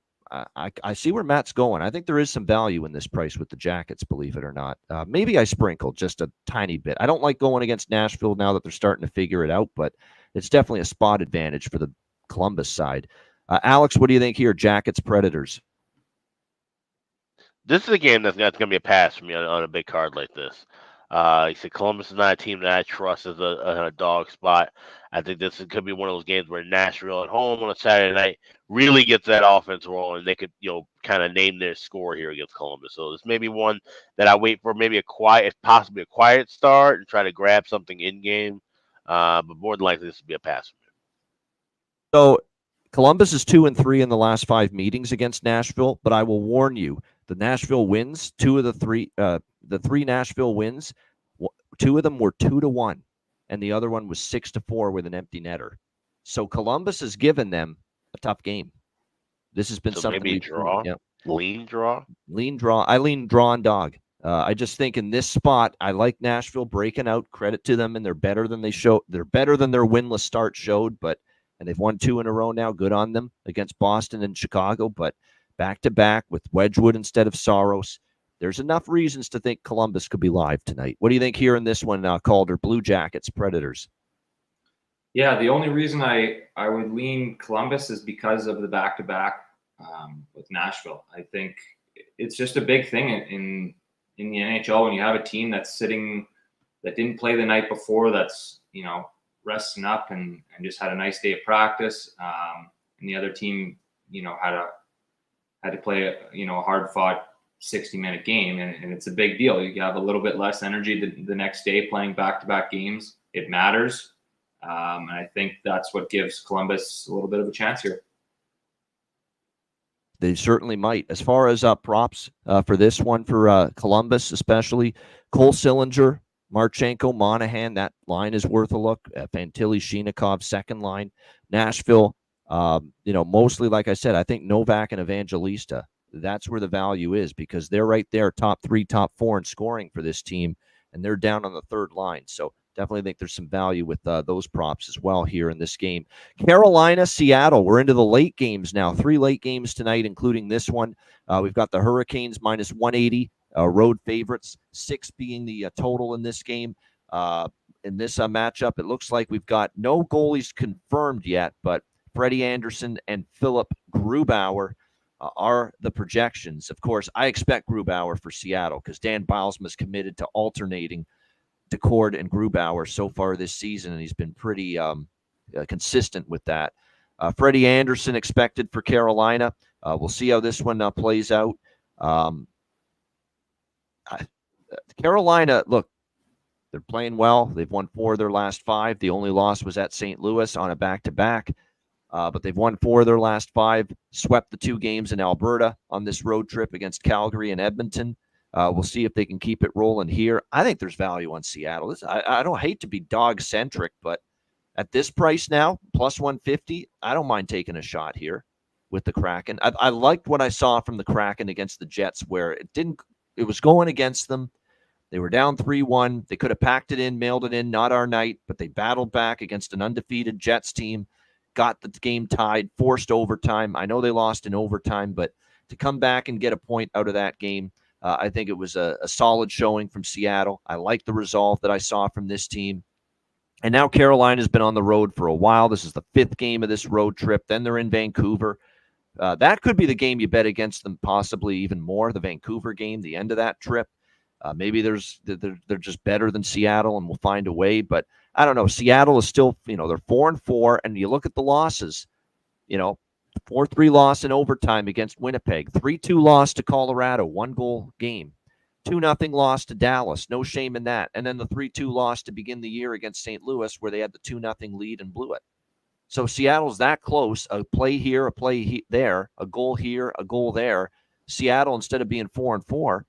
I see where Matt's going. I think there is some value in this price with the Jackets, believe it or not. Maybe I sprinkled just a tiny bit. I don't like going against Nashville now that they're starting to figure it out, but it's definitely a spot advantage for the Columbus side. Alex, what do you think here? Jackets, Predators. This is a game that's going to be a pass for me on a big card like this. He said Columbus is not a team that I trust as a dog spot. I think this could be one of those games where Nashville at home on a Saturday night really gets that offense rolling. They could, kind of name their score here against Columbus. So this may be one that I wait for maybe possibly a quiet start and try to grab something in game. But more than likely, this would be a pass for me. So Columbus is 2-3 in the last 5 meetings against Nashville, but I will warn you, the Nashville wins, the three Nashville wins, 2 of them were 2-1, and the other one was 6-4 with an empty netter. So Columbus has given them a tough game. This has been something. Maybe draw. Yeah. Lean draw. I lean draw and dog. I just think in this spot, I like Nashville breaking out. Credit to them, and they're better than They're better than their winless start showed, and they've won 2 in a row now. Good on them against Boston and Chicago, but back-to-back with Wedgwood instead of Saros. There's enough reasons to think Columbus could be live tonight. What do you think here in this one, Calder? Blue Jackets, Predators. Yeah, the only reason I would lean Columbus is because of the back-to-back with Nashville. I think it's just a big thing in the NHL when you have a team that's sitting, that didn't play the night before, that's, resting up and just had a nice day of practice. And the other team, had to play a hard-fought 60-minute game, and it's a big deal. You have a little bit less energy the next day playing back-to-back games. It matters. And I think that's what gives Columbus a little bit of a chance here. They certainly might. As far as props for this one for Columbus, especially Cole Sillinger, Marchenko, Monahan, that line is worth a look. Fantilli, Shinikov, second line. Nashville, mostly, like I said, I think Novak and Evangelista. That's where the value is because they're right there, top 3, top 4 in scoring for this team, and they're down on the third line. So definitely think there's some value with those props as well here in this game. Carolina, Seattle. We're into the late games now. 3 late games tonight, including this one. We've got the Hurricanes minus 180, road favorites, 6 being the total in this game. In this matchup, it looks like we've got no goalies confirmed yet, but Freddie Anderson and Philip Grubauer are the projections. Of course, I expect Grubauer for Seattle because Dan Bylsma is committed to alternating Decord and Grubauer so far this season, and he's been pretty consistent with that. Freddie Anderson expected for Carolina. We'll see how this one plays out. Carolina, look, they're playing well. They've won 4 of their last 5. The only loss was at St. Louis on a back-to-back. But they've won 4 of their last 5, swept the 2 games in Alberta on this road trip against Calgary and Edmonton. We'll see if they can keep it rolling here. I think there's value on Seattle. I don't hate to be dog-centric, but at this price now, plus 150, I don't mind taking a shot here with the Kraken. I liked what I saw from the Kraken against the Jets where it was going against them. They were down 3-1. They could have packed it in, mailed it in, not our night, but they battled back against an undefeated Jets team, got the game tied, forced overtime. I know they lost in overtime, but to come back and get a point out of that game, I think it was a solid showing from Seattle. I like the resolve that I saw from this team. And now Carolina's been on the road for a while. This is the 5th game of this road trip. Then they're in Vancouver. That could be the game you bet against them, possibly even more, the Vancouver game, the end of that trip. Maybe they're just better than Seattle and we'll find a way. But I don't know. Seattle is still, they're 4-4. And you look at the losses, 4-3 loss in overtime against Winnipeg, 3-2 loss to Colorado, 1-goal game, 2-0 loss to Dallas. No shame in that. And then the 3-2 loss to begin the year against St. Louis where they had the 2-0 lead and blew it. So Seattle's that close, a play here, a play there, a goal here, a goal there. Seattle, instead of being 4-4,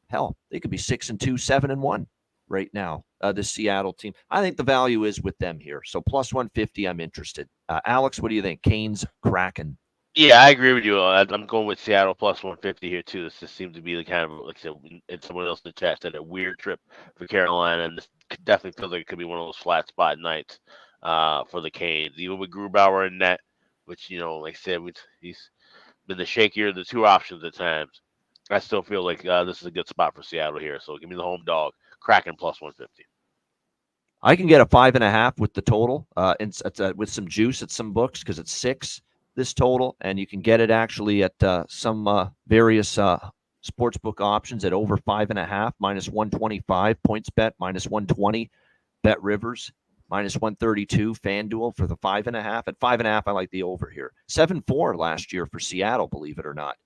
hell, they could be 6-2, 7-1 right now, this Seattle team. I think the value is with them here. So plus 150, I'm interested. Alex, what do you think? Canes, Kraken. Yeah, I agree with you. I'm going with Seattle plus 150 here too. This just seems to be the kind of, like I said, and someone else in the chat said, a weird trip for Carolina, and this definitely feels like it could be one of those flat spot nights for the Canes. Even with Grubauer in net, which like I said, he's been the shakier of the two options at times. I still feel like this is a good spot for Seattle here. So give me the home dog, Kraken plus 150. I can get a 5.5 with the total, and with some juice at some books because it's 6 this total, and you can get it actually at some various sportsbook options at over 5.5, minus 125. Points bet minus 120. Bet Rivers minus 132. FanDuel for the 5.5. At 5.5, I like the over here. 7-4 last year for Seattle, believe it or not,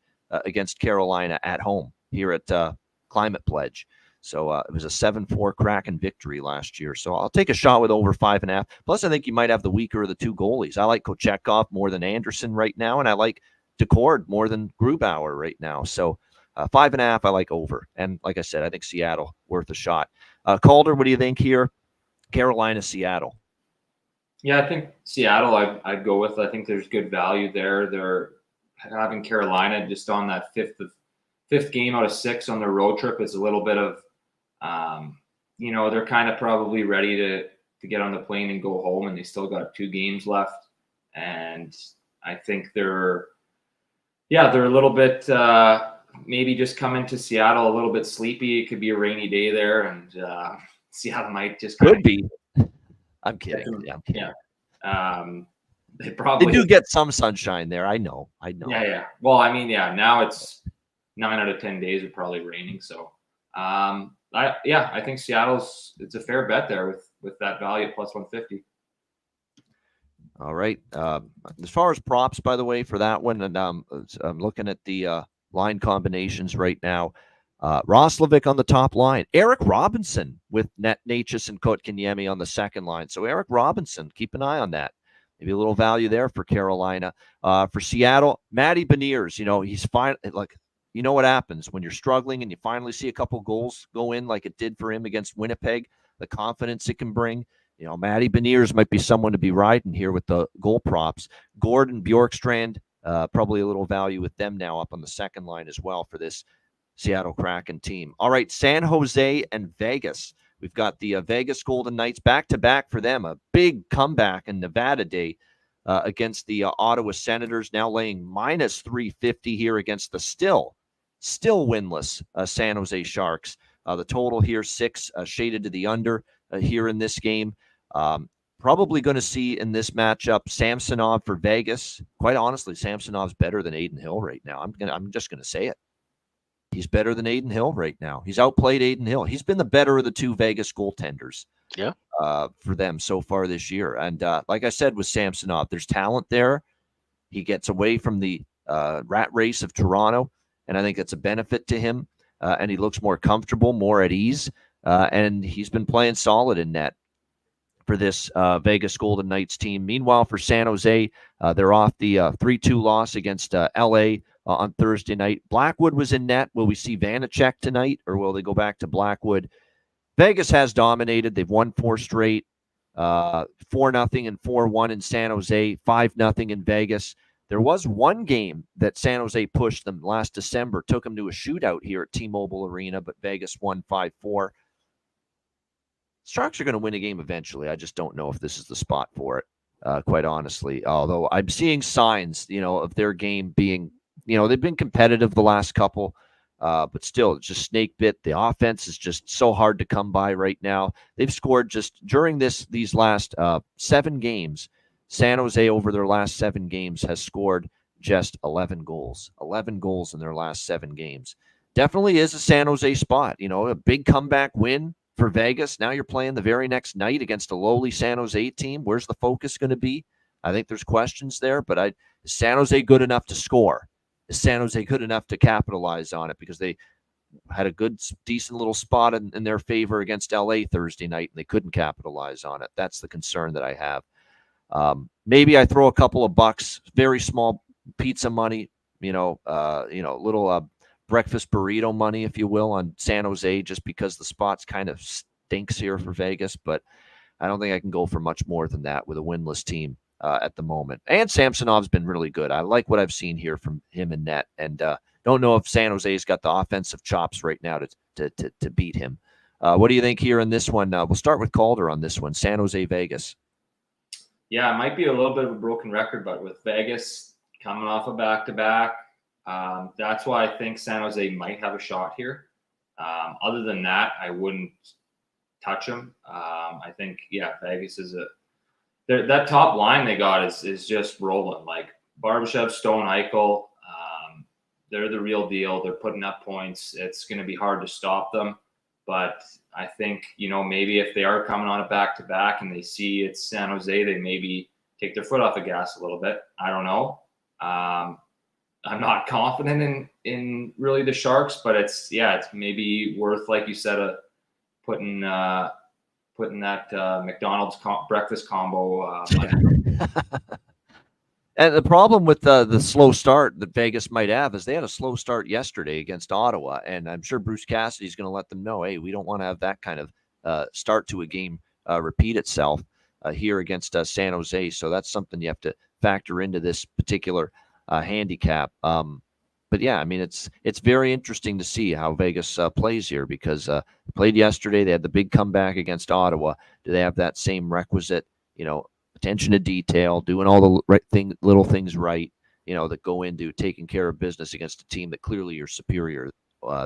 against Carolina at home here at Climate Pledge. So it was a 7-4 Kraken victory last year. So I'll take a shot with over 5.5. Plus, I think you might have the weaker of the two goalies. I like Kochetkov more than Anderson right now, and I like Decord more than Grubauer right now. So 5.5, I like over. And like I said, I think Seattle worth a shot. Calder, what do you think here? Carolina, Seattle. Yeah, I think Seattle I'd go with. I think there's good value there. They're having Carolina just on that fifth game out of 6 on their road trip. It's a little bit of they're kind of probably ready to get on the plane and go home, and they still got 2 games left. And I think they're a little bit maybe just coming to Seattle a little bit sleepy. It could be a rainy day there, and Seattle might just could be. I'm kidding. Yeah, I'm kidding. Yeah. They do get some sunshine there. I know. Yeah. Well, I mean, now it's 9 out of 10 days are probably raining. So, I think it's a fair bet there with that value at plus 150. All right. As far as props, by the way, for that one, and I'm looking at the line combinations right now. Roslovic on the top line. Eric Robinson with Natchez and Kotkaniemi on the second line. So Eric Robinson, keep an eye on that. Maybe a little value there for Carolina. For Seattle, Matty Beniers, he's fine. Like, you know what happens when you're struggling and you finally see a couple goals go in like it did for him against Winnipeg, the confidence it can bring. Matty Beniers might be someone to be riding here with the goal props. Gordon, Bjorkstrand, probably a little value with them now up on the second line as well for this Seattle Kraken team. All right, San Jose and Vegas. We've got the Vegas Golden Knights back-to-back for them. A big comeback in Nevada Day against the Ottawa Senators, now laying minus 350 here against the still winless San Jose Sharks. The total here, 6, shaded to the under here in this game. Probably going to see in this matchup Samsonov for Vegas. Quite honestly, Samsonov's better than Adin Hill right now. I'm just going to say it. He's better than Adin Hill right now. He's outplayed Adin Hill. He's been the better of the 2 Vegas goaltenders. Yeah. For them so far this year. And like I said with Samsonov, there's talent there. He gets away from the rat race of Toronto, and I think it's a benefit to him. And he looks more comfortable, more at ease. And he's been playing solid in net for this Vegas Golden Knights team. Meanwhile, for San Jose, they're off the 3-2 loss against L.A. On Thursday night. Blackwood was in net. Will we see Vanacek tonight, or will they go back to Blackwood? Vegas has dominated. They've won 4 straight, 4-0 and 4-1 in San Jose, 5-0 in Vegas. There was one game that San Jose pushed them last December, took them to a shootout here at T-Mobile Arena, but Vegas won 5-4. Sharks are going to win a game eventually. I just don't know if this is the spot for it, quite honestly. Although I'm seeing signs, of their game being, they've been competitive the last couple. But still, it's just snake bit. The offense is just so hard to come by right now. They've scored just during these last 7 games. San Jose, over their last 7 games, has scored just 11 goals. 11 goals in their last 7 games. Definitely is a San Jose spot. A big comeback win for Vegas. Now you're playing the very next night against a lowly San Jose team. Where's the focus going to be? I think there's questions there, but is San Jose good enough to score? Is San Jose good enough to capitalize on it? Because they had a decent little spot in their favor against LA Thursday night, and they couldn't capitalize on it. That's the concern that I have. Maybe I throw a couple of bucks, very small pizza money, little breakfast burrito money, if you will, on San Jose, just because the spot's kind of stinks here for Vegas. But I don't think I can go for much more than that with a winless team. at the moment. And Samsonov's been really good. I like what I've seen here from him in net, and don't know if San Jose's got the offensive chops right now to beat him. What do you think here in this one? We'll start with Calder on this one. San Jose, Vegas. Yeah, it might be a little bit of a broken record, but with Vegas coming off a back-to-back, that's why I think San Jose might have a shot here. Other than that, I wouldn't touch them. I think, Vegas is that top line they got is just rolling. Like Barbashev, Stone, Eichel, they're the real deal. They're putting up points. It's going to be hard to stop them. But I think, maybe if they are coming on a back-to-back and they see it's San Jose, they maybe take their foot off the gas a little bit. I don't know. I'm not confident in really the Sharks, but it's maybe worth, like you said, putting that McDonald's breakfast combo. And the problem with the slow start that Vegas might have is they had a slow start yesterday against Ottawa, and I'm sure Bruce Cassidy's going to let them know, hey, we don't want to have that kind of start to a game repeat itself here against San Jose. So that's something you have to factor into this particular handicap. But yeah, I mean, it's very interesting to see how Vegas plays here because they played yesterday. They had the big comeback against Ottawa. Do they have that same requisite, attention to detail, doing all the right little things right, that go into taking care of business against a team that clearly you're superior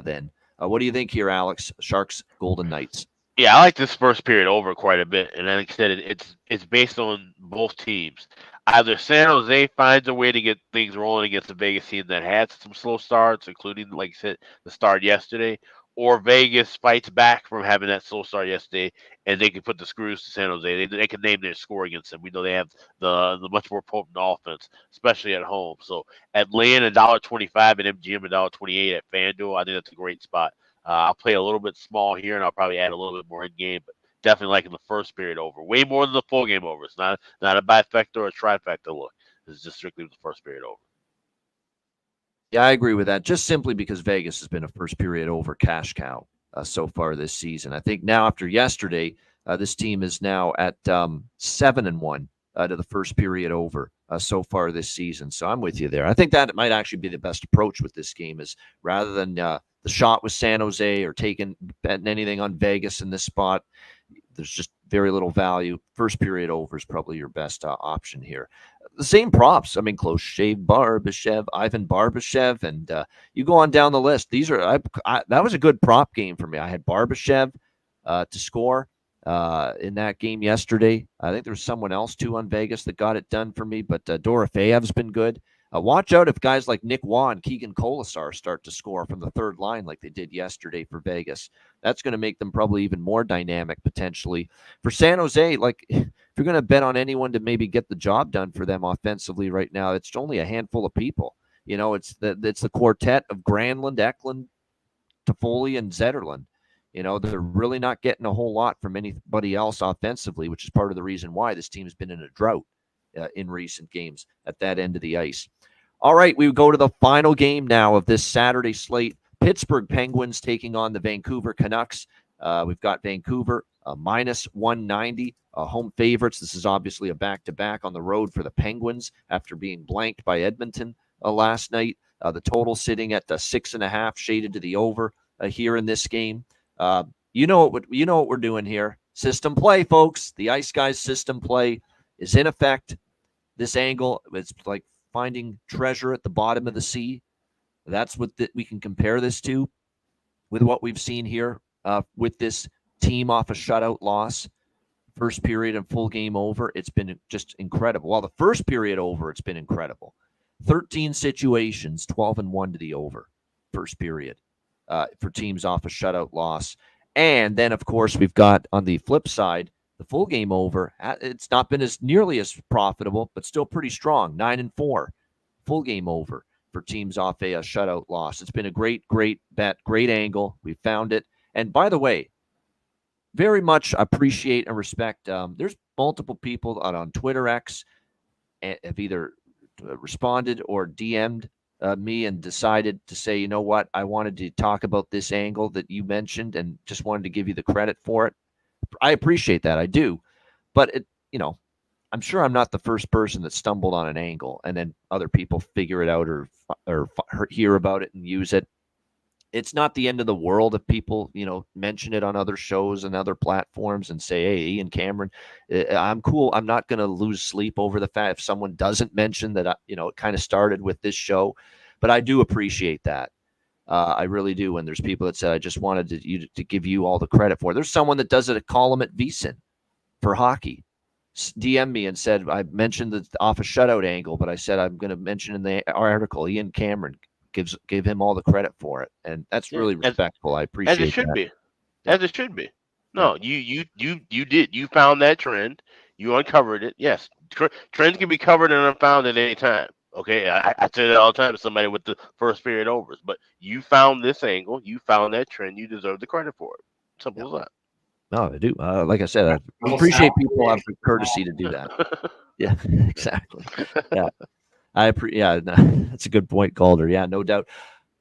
than. What do you think here, Alex? Sharks, Golden Knights. Yeah, I like this first period over quite a bit, and like I said, it's based on both teams. Either San Jose finds a way to get things rolling against the Vegas team that had some slow starts, including, like I said, the start yesterday, or Vegas fights back from having that slow start yesterday, and they can put the screws to San Jose. They can name their score against them. We know they have the much more potent offense, especially at home. So at laying $1.25 and MGM $1.28 at FanDuel, I think that's a great spot. I'll play a little bit small here, and I'll probably add a little bit more in game, but definitely liking the first period over. Way more than the full game over. It's not a bifecta or a trifecta look. This is just strictly the first period over. Yeah, I agree with that. Just simply because Vegas has been a first period over cash cow so far this season. I think now after yesterday, this team is now at 7-1 to the first period over so far this season. So I'm with you there. I think that might actually be the best approach with this game is rather than the shot with San Jose or betting anything on Vegas in this spot. There's just very little value. First period over is probably your best option here. The same props. I mean, close shave Barbashev, Ivan Barbashev, and you go on down the list. These are that was a good prop game for me. I had Barbashev to score in that game yesterday. I think there was someone else too on Vegas that got it done for me, but Dorofeyev's been good. Watch out if guys like Nick Waugh and Keegan Colasar start to score from the third line like they did yesterday for Vegas. That's going to make them probably even more dynamic potentially. For San Jose, like if you're going to bet on anyone to maybe get the job done for them offensively right now, it's only a handful of people. It's the quartet of Granlund, Eklund, Toffoli, and Zetterlund. They're really not getting a whole lot from anybody else offensively, which is part of the reason why this team's been in a drought in recent games at that end of the ice. All right, we go to the final game now of this Saturday slate. Pittsburgh Penguins taking on the Vancouver Canucks. We've got Vancouver minus 190, home favorites. This is obviously a back-to-back on the road for the Penguins after being blanked by Edmonton last night. The total sitting at the 6.5, shaded to the over here in this game. You know what we're doing here. System play, folks. The Ice Guys system play is in effect. This angle, it's like finding treasure at the bottom of the sea. That's what we can compare this to with what we've seen here with this team off a shutout loss. First period and full game over. It's been just incredible. While the first period over, it's been incredible. 13 situations, 12-1 to the over. First period for teams off a shutout loss. And then, of course, we've got on the flip side, the full game over. It's not been nearly as profitable, but still pretty strong. 9-4, full game over for teams off a shutout loss. It's been a great bet, great angle. We found it. And by the way, very much appreciate and respect. There's multiple people on Twitter X have either responded or DM'd me and decided to say, you know what, I wanted to talk about this angle that you mentioned and just wanted to give you the credit for it. I appreciate that. I do. But, I'm I'm sure I'm not the first person that stumbled on an angle and then other people figure it out or hear about it and use it. It's not the end of the world if people, mention it on other shows and other platforms and say, hey, Ian Cameron, I'm cool. I'm not going to lose sleep over the fact if someone doesn't mention that, it kind of started with this show. But I do appreciate that. I really do. When there's people that said, I just wanted to give you all the credit for it. There's someone that does a column at VSiN for hockey. DM me and said, I mentioned the off a shutout angle, but I said I'm going to mention in the article, Ian Cameron give him all the credit for it, and that's really respectful. I appreciate as it should that. be, as it should be. No, you did. You found that trend. You uncovered it. Yes, trends can be covered and unfound at any time. Okay, I say that all the time to somebody with the first period overs. But you found this angle. You found that trend. You deserve the credit for it. Simple as that. No, I do. Like I said, I appreciate people have the courtesy to do that. Yeah, exactly. Yeah. That's a good point, Calder. Yeah, no doubt.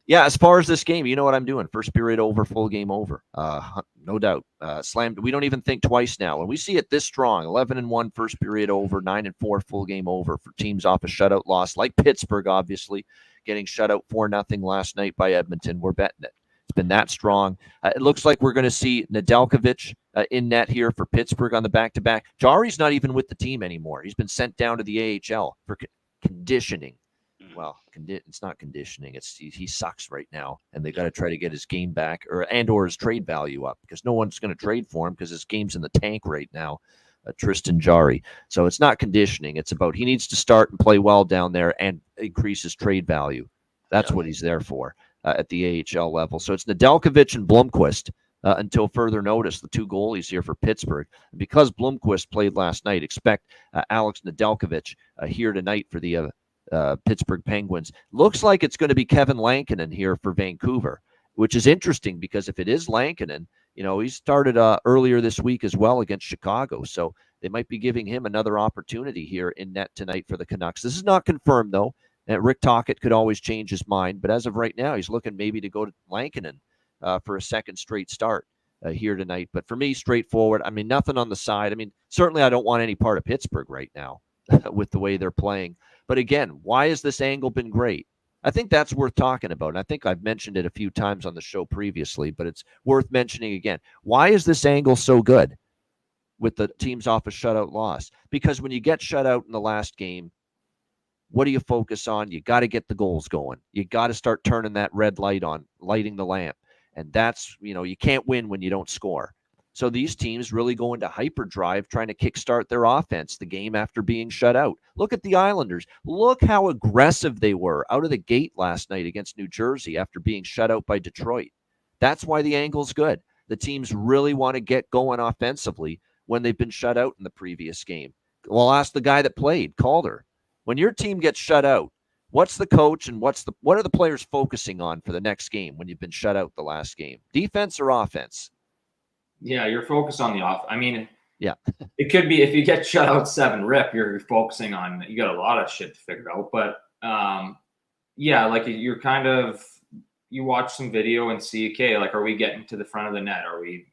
Yeah, as far as this game, you know what I'm doing. First period over, full game over. No doubt. Slammed. We don't even think twice now. And we see it this strong. 11-1 first period over, 9-4 full game over for teams off a shutout loss, like Pittsburgh, obviously, getting shut out 4-0 last night by Edmonton. We're betting it. It's been that strong. It looks like we're going to see Nedeljkovic in net here for Pittsburgh on the back-to-back. Jari's not even with the team anymore. He's been sent down to the AHL for conditioning. Well, it's not conditioning. He sucks right now, and they got to try to get his game back or his trade value up because no one's going to trade for him because his game's in the tank right now. Tristan Jarry. So it's not conditioning. It's about he needs to start and play well down there and increase his trade value. That's what he's there for at the AHL level. So it's Nedeljkovic and Blomqvist until further notice, the two goalies here for Pittsburgh. And because Blomqvist played last night, expect Alex Nedeljkovic here tonight for the Pittsburgh Penguins. Looks like it's going to be Kevin Lankinen here for Vancouver, which is interesting because if it is Lankinen, he started earlier this week as well against Chicago. So they might be giving him another opportunity here in net tonight for the Canucks. This is not confirmed, though. And Rick Tocchet could always change his mind. But as of right now, he's looking maybe to go to Lankinen for a second straight start here tonight. But for me, straightforward. I mean, nothing on the side. I mean, certainly I don't want any part of Pittsburgh right now with the way they're playing. But again, why has this angle been great? I think that's worth talking about. And I think I've mentioned it a few times on the show previously, but it's worth mentioning again. Why is this angle so good with the teams off a shutout loss? Because when you get shut out in the last game, what do you focus on? You got to get the goals going. You got to start turning that red light on, lighting the lamp. And that's, you can't win when you don't score. So these teams really go into hyperdrive trying to kickstart their offense the game after being shut out. Look at the Islanders. Look how aggressive they were out of the gate last night against New Jersey after being shut out by Detroit. That's why the angle's good. The teams really want to get going offensively when they've been shut out in the previous game. Well, ask the guy that played, Calder. When your team gets shut out, what's the coach and what are the players focusing on for the next game when you've been shut out the last game? Defense or offense? Yeah, you're focused on the off. I mean, yeah, it could be if you get shut out 7-rip, you're focusing on, you got a lot of shit to figure out. But yeah, like you're kind of, you watch some video and see, okay, like, are we getting to the front of the net? Are we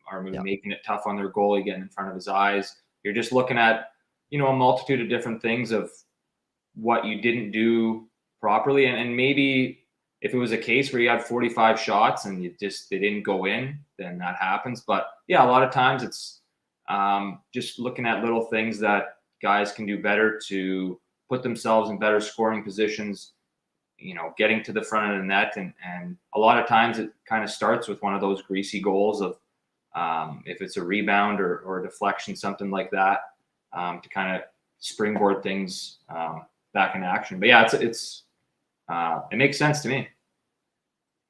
making it tough on their goalie, getting in front of his eyes? You're just looking at, a multitude of different things of what you didn't do properly. And maybe if it was a case where you had 45 shots and they didn't go in, then that happens. But yeah, a lot of times it's just looking at little things that guys can do better to put themselves in better scoring positions, getting to the front of the net. And a lot of times it kind of starts with one of those greasy goals of if it's a rebound or a deflection, something like that, to kind of springboard things back in action. But yeah, it makes sense to me.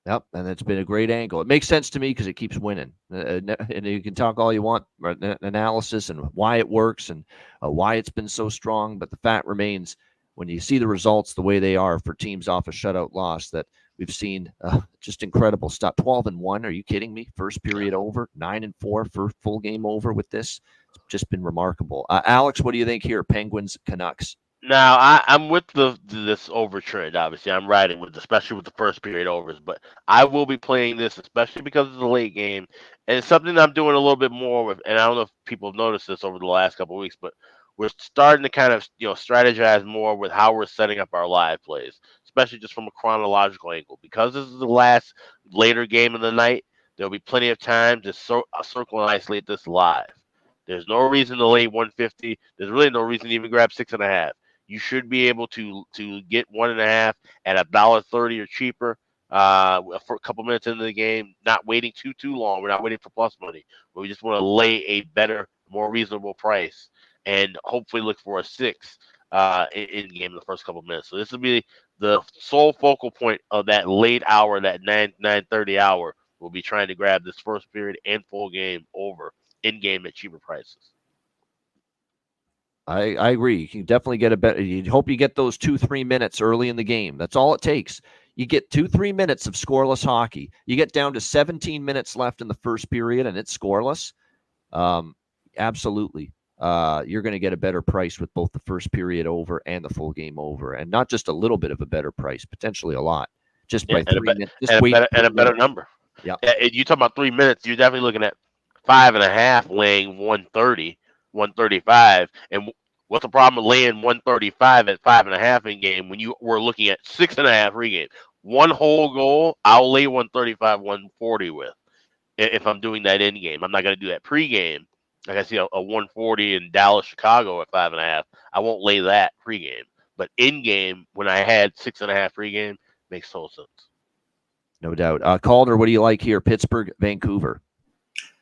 Yep, and it's been a great angle. It makes sense to me because it keeps winning. And you can talk all you want about analysis and why it works and why it's been so strong. But the fact remains, when you see the results the way they are for teams off a shutout loss, that we've seen just incredible stuff. 12-1. Are you kidding me? First period over. 9-4 for full game over with this. It's just been remarkable. Alex, what do you think here? Penguins, Canucks. Now, I'm with this over trend. Obviously, I'm riding with, especially with the first period overs. But I will be playing this, especially because it's a late game, and it's something I'm doing a little bit more with. And I don't know if people have noticed this over the last couple of weeks, but we're starting to kind of strategize more with how we're setting up our live plays, especially just from a chronological angle. Because this is the last later game of the night, there'll be plenty of time to circle and isolate this live. There's no reason to lay 150. There's really no reason to even grab 6.5. You should be able to get 1.5 at $1.30 or cheaper for a couple minutes into the game. Not waiting too long. We're not waiting for plus money. We just want to lay a better, more reasonable price and hopefully look for a 6 in game in the first couple minutes. So this will be the sole focal point of that late hour, that 9:30 hour. We'll be trying to grab this first period and full game over in game at cheaper prices. I agree. You can definitely get a better. You hope you get those 2-3 minutes early in the game. That's all it takes. You get 2-3 minutes of scoreless hockey. You get down to 17 minutes left in the first period, and it's scoreless. Absolutely, you're going to get a better price with both the first period over and the full game over, and not just a little bit of a better price, potentially a lot. Just by 3 minutes, and a better number. Yeah, you talk about 3 minutes. You're definitely looking at 5.5 laying 130. 135, and what's the problem with laying 135 at 5.5 in game when you were looking at 6.5 regame? One whole goal, I'll lay 135, 140 with if I'm doing that in game. I'm not going to do that pregame. Like I see a 140 in Dallas, Chicago at 5.5. I won't lay that pregame, but in game when I had 6.5 pregame makes total sense. No doubt. Calder, what do you like here? Pittsburgh, Vancouver.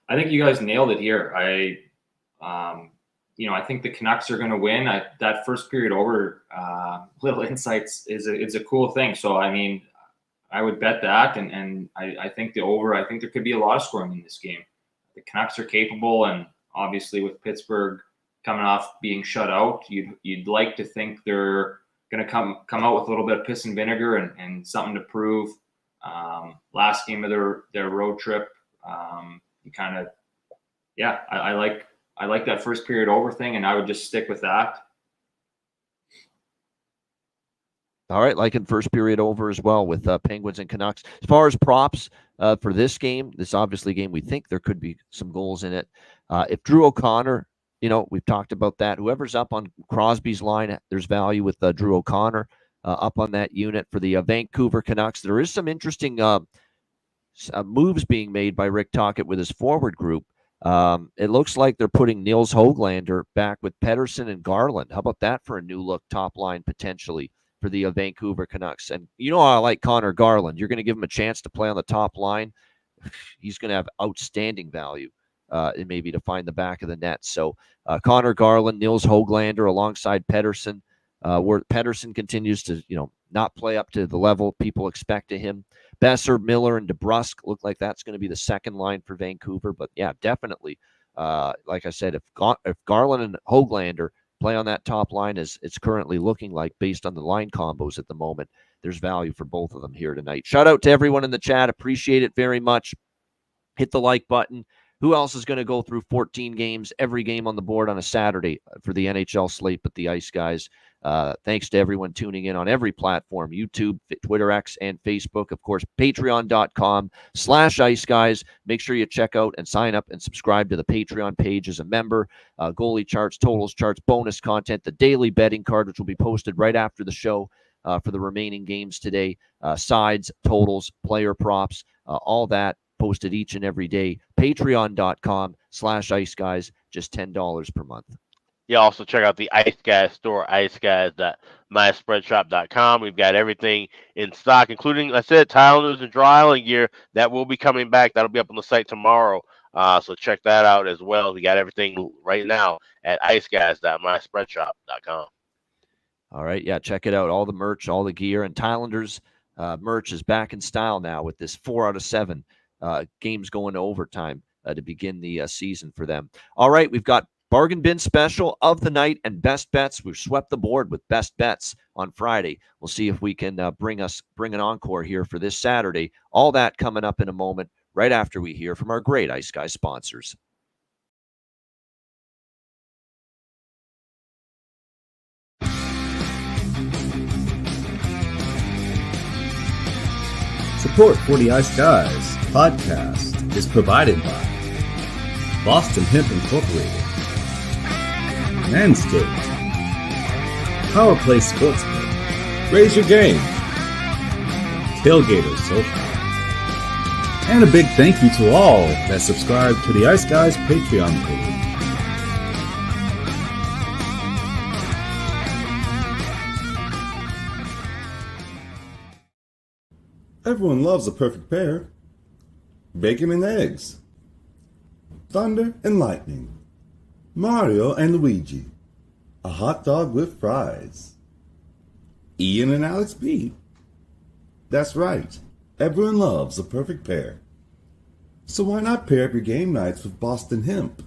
I think you guys nailed it here. I think the Canucks are going to win. That first period over, little insights is a cool thing. So, I mean, I would bet that, and I think the over. I think there could be a lot of scoring in this game. The Canucks are capable, and obviously with Pittsburgh coming off being shut out, you'd like to think they're going to come out with a little bit of piss and vinegar and something to prove. Last game of their road trip, I like that first period over thing, and I would just stick with that. All right, liking first period over as well with Penguins and Canucks. As far as props for this game, this obviously game, we think there could be some goals in it. If Drew O'Connor, we've talked about that. Whoever's up on Crosby's line, there's value with Drew O'Connor up on that unit. For the Vancouver Canucks, there is some interesting moves being made by Rick Tocchet with his forward group. It looks like they're putting Nils Höglander back with Pettersson and Garland. How about that for a new look top line potentially for the Vancouver Canucks? And I like Connor Garland. You're going to give him a chance to play on the top line. He's going to have outstanding value and maybe to find the back of the net. So Connor Garland, Nils Höglander alongside Pettersson, where Pettersson continues to, not play up to the level people expect of him. Besser, Miller, and DeBrusk look like that's going to be the second line for Vancouver. But yeah, definitely, like I said, if Garland and Höglander play on that top line as it's currently looking like based on the line combos at the moment, there's value for both of them here tonight. Shout out to everyone in the chat. Appreciate it very much. Hit the like button. Who else is going to go through 14 games, every game on the board on a Saturday for the NHL slate but the Ice Guys? Thanks to everyone tuning in on every platform, YouTube, Twitter, X, and Facebook. Of course, patreon.com/Ice Guys. Make sure you check out and sign up and subscribe to the Patreon page as a member. Goalie charts, totals charts, bonus content, the daily betting card, which will be posted right after the show for the remaining games today. Sides, totals, player props, all that posted each and every day. Patreon.com/Ice Guys, just $10 per month. Yeah, also check out the Ice Guys store, iceguys.myspreadshop.com. We've got everything in stock, including, like I said, tile news and dry island gear that will be coming back. That'll be up on the site tomorrow. So check that out as well. We got everything right now at iceguys.myspreadshop.com. All right, yeah, check it out. All the merch, all the gear, and Tylanders merch is back in style now with this 4 out of 7 games going to overtime to begin the season for them. All right, we've got bargain bin special of the night and best bets. We've swept the board with best bets on Friday. We'll see if we can bring an encore here for this Saturday. All that coming up in a moment, right after we hear from our great Ice Guys sponsors. Support for the Ice Guys podcast is provided by Boston Hemp Incorporated, Manscaped, Power Play Sportsbook, Raise Your Game, Tailgater Sofa. And a big thank you to all that subscribe to the Ice Guys Patreon page. Everyone loves a perfect pair. Bacon and eggs. Thunder and lightning. Mario and Luigi. A hot dog with fries. Ian and Alex B. That's right. Everyone loves a perfect pair. So why not pair up your game nights with Boston Hemp?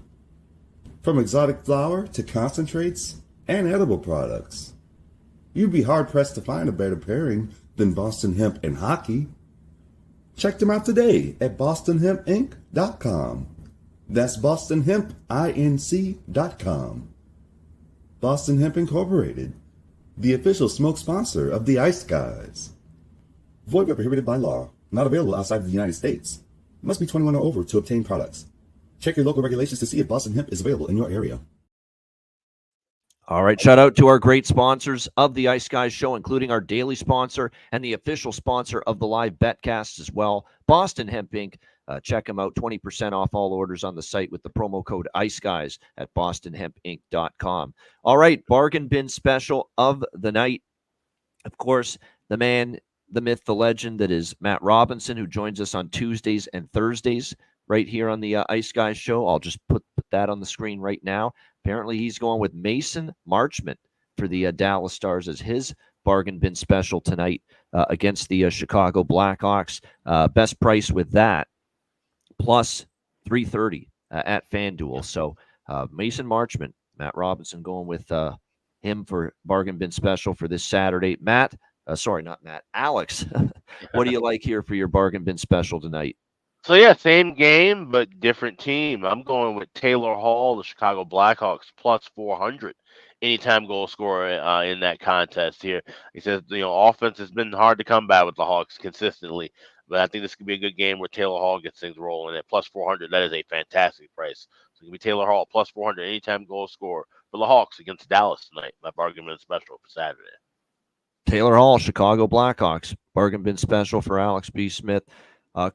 From exotic flower to concentrates and edible products. You'd be hard-pressed to find a better pairing than Boston Hemp and hockey. Check them out today at bostonhempinc.com. That's bostonhempinc.com. Boston Hemp Incorporated, the official smoke sponsor of the Ice Guys. Void where prohibited by law. Not available outside of the United States. Must be 21 or over to obtain products. Check your local regulations to see if Boston Hemp is available in your area. All right, shout out to our great sponsors of the Ice Guys show, including our daily sponsor and the official sponsor of the live betcasts as well, Boston Hemp Inc. Check them out, 20% off all orders on the site with the promo code Ice Guys at bostonhempinc.com. All right, bargain bin special of the night. Of course, the man, the myth, the legend that is Matt Robinson, who joins us on Tuesdays and Thursdays right here on the Ice Guys show. I'll just put that on the screen right now. Apparently, he's going with Mason Marchment for the Dallas Stars as his bargain bin special tonight against the Chicago Blackhawks. Best price with that, plus 330 at FanDuel. So Mason Marchment, Matt Robinson going with him for bargain bin special for this Saturday. Matt, sorry, not Matt, Alex, what do you like here for your bargain bin special tonight? So, yeah, same game, but different team. I'm going with Taylor Hall, the Chicago Blackhawks, plus 400. Anytime goal scorer in that contest here. He says, offense has been hard to come by with the Hawks consistently. But I think this could be a good game where Taylor Hall gets things rolling at plus 400. That is a fantastic price. So it can be Taylor Hall plus 400 anytime goal scorer for the Hawks against Dallas tonight. My bargain bin special for Saturday. Taylor Hall, Chicago Blackhawks, bargain bin special for Alex B. Smith.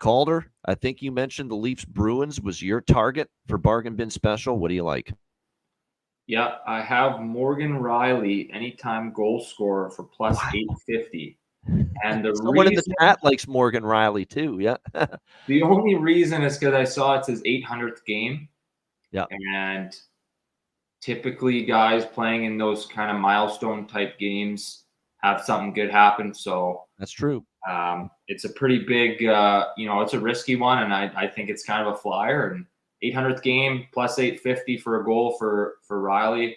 Calder, I think you mentioned the Leafs Bruins was your target for bargain bin special. What do you like? Yeah, I have Morgan Riley, anytime goal scorer for plus 850. And the someone in the chat likes Morgan Riley too. Yeah. The only reason is because I saw it's his 800th game. Yeah. And typically guys playing in those kind of milestone type games have something good happen. So that's true. It's a pretty big, it's a risky one, and I think it's kind of a flyer. And 800th game plus 850 for a goal for Riley.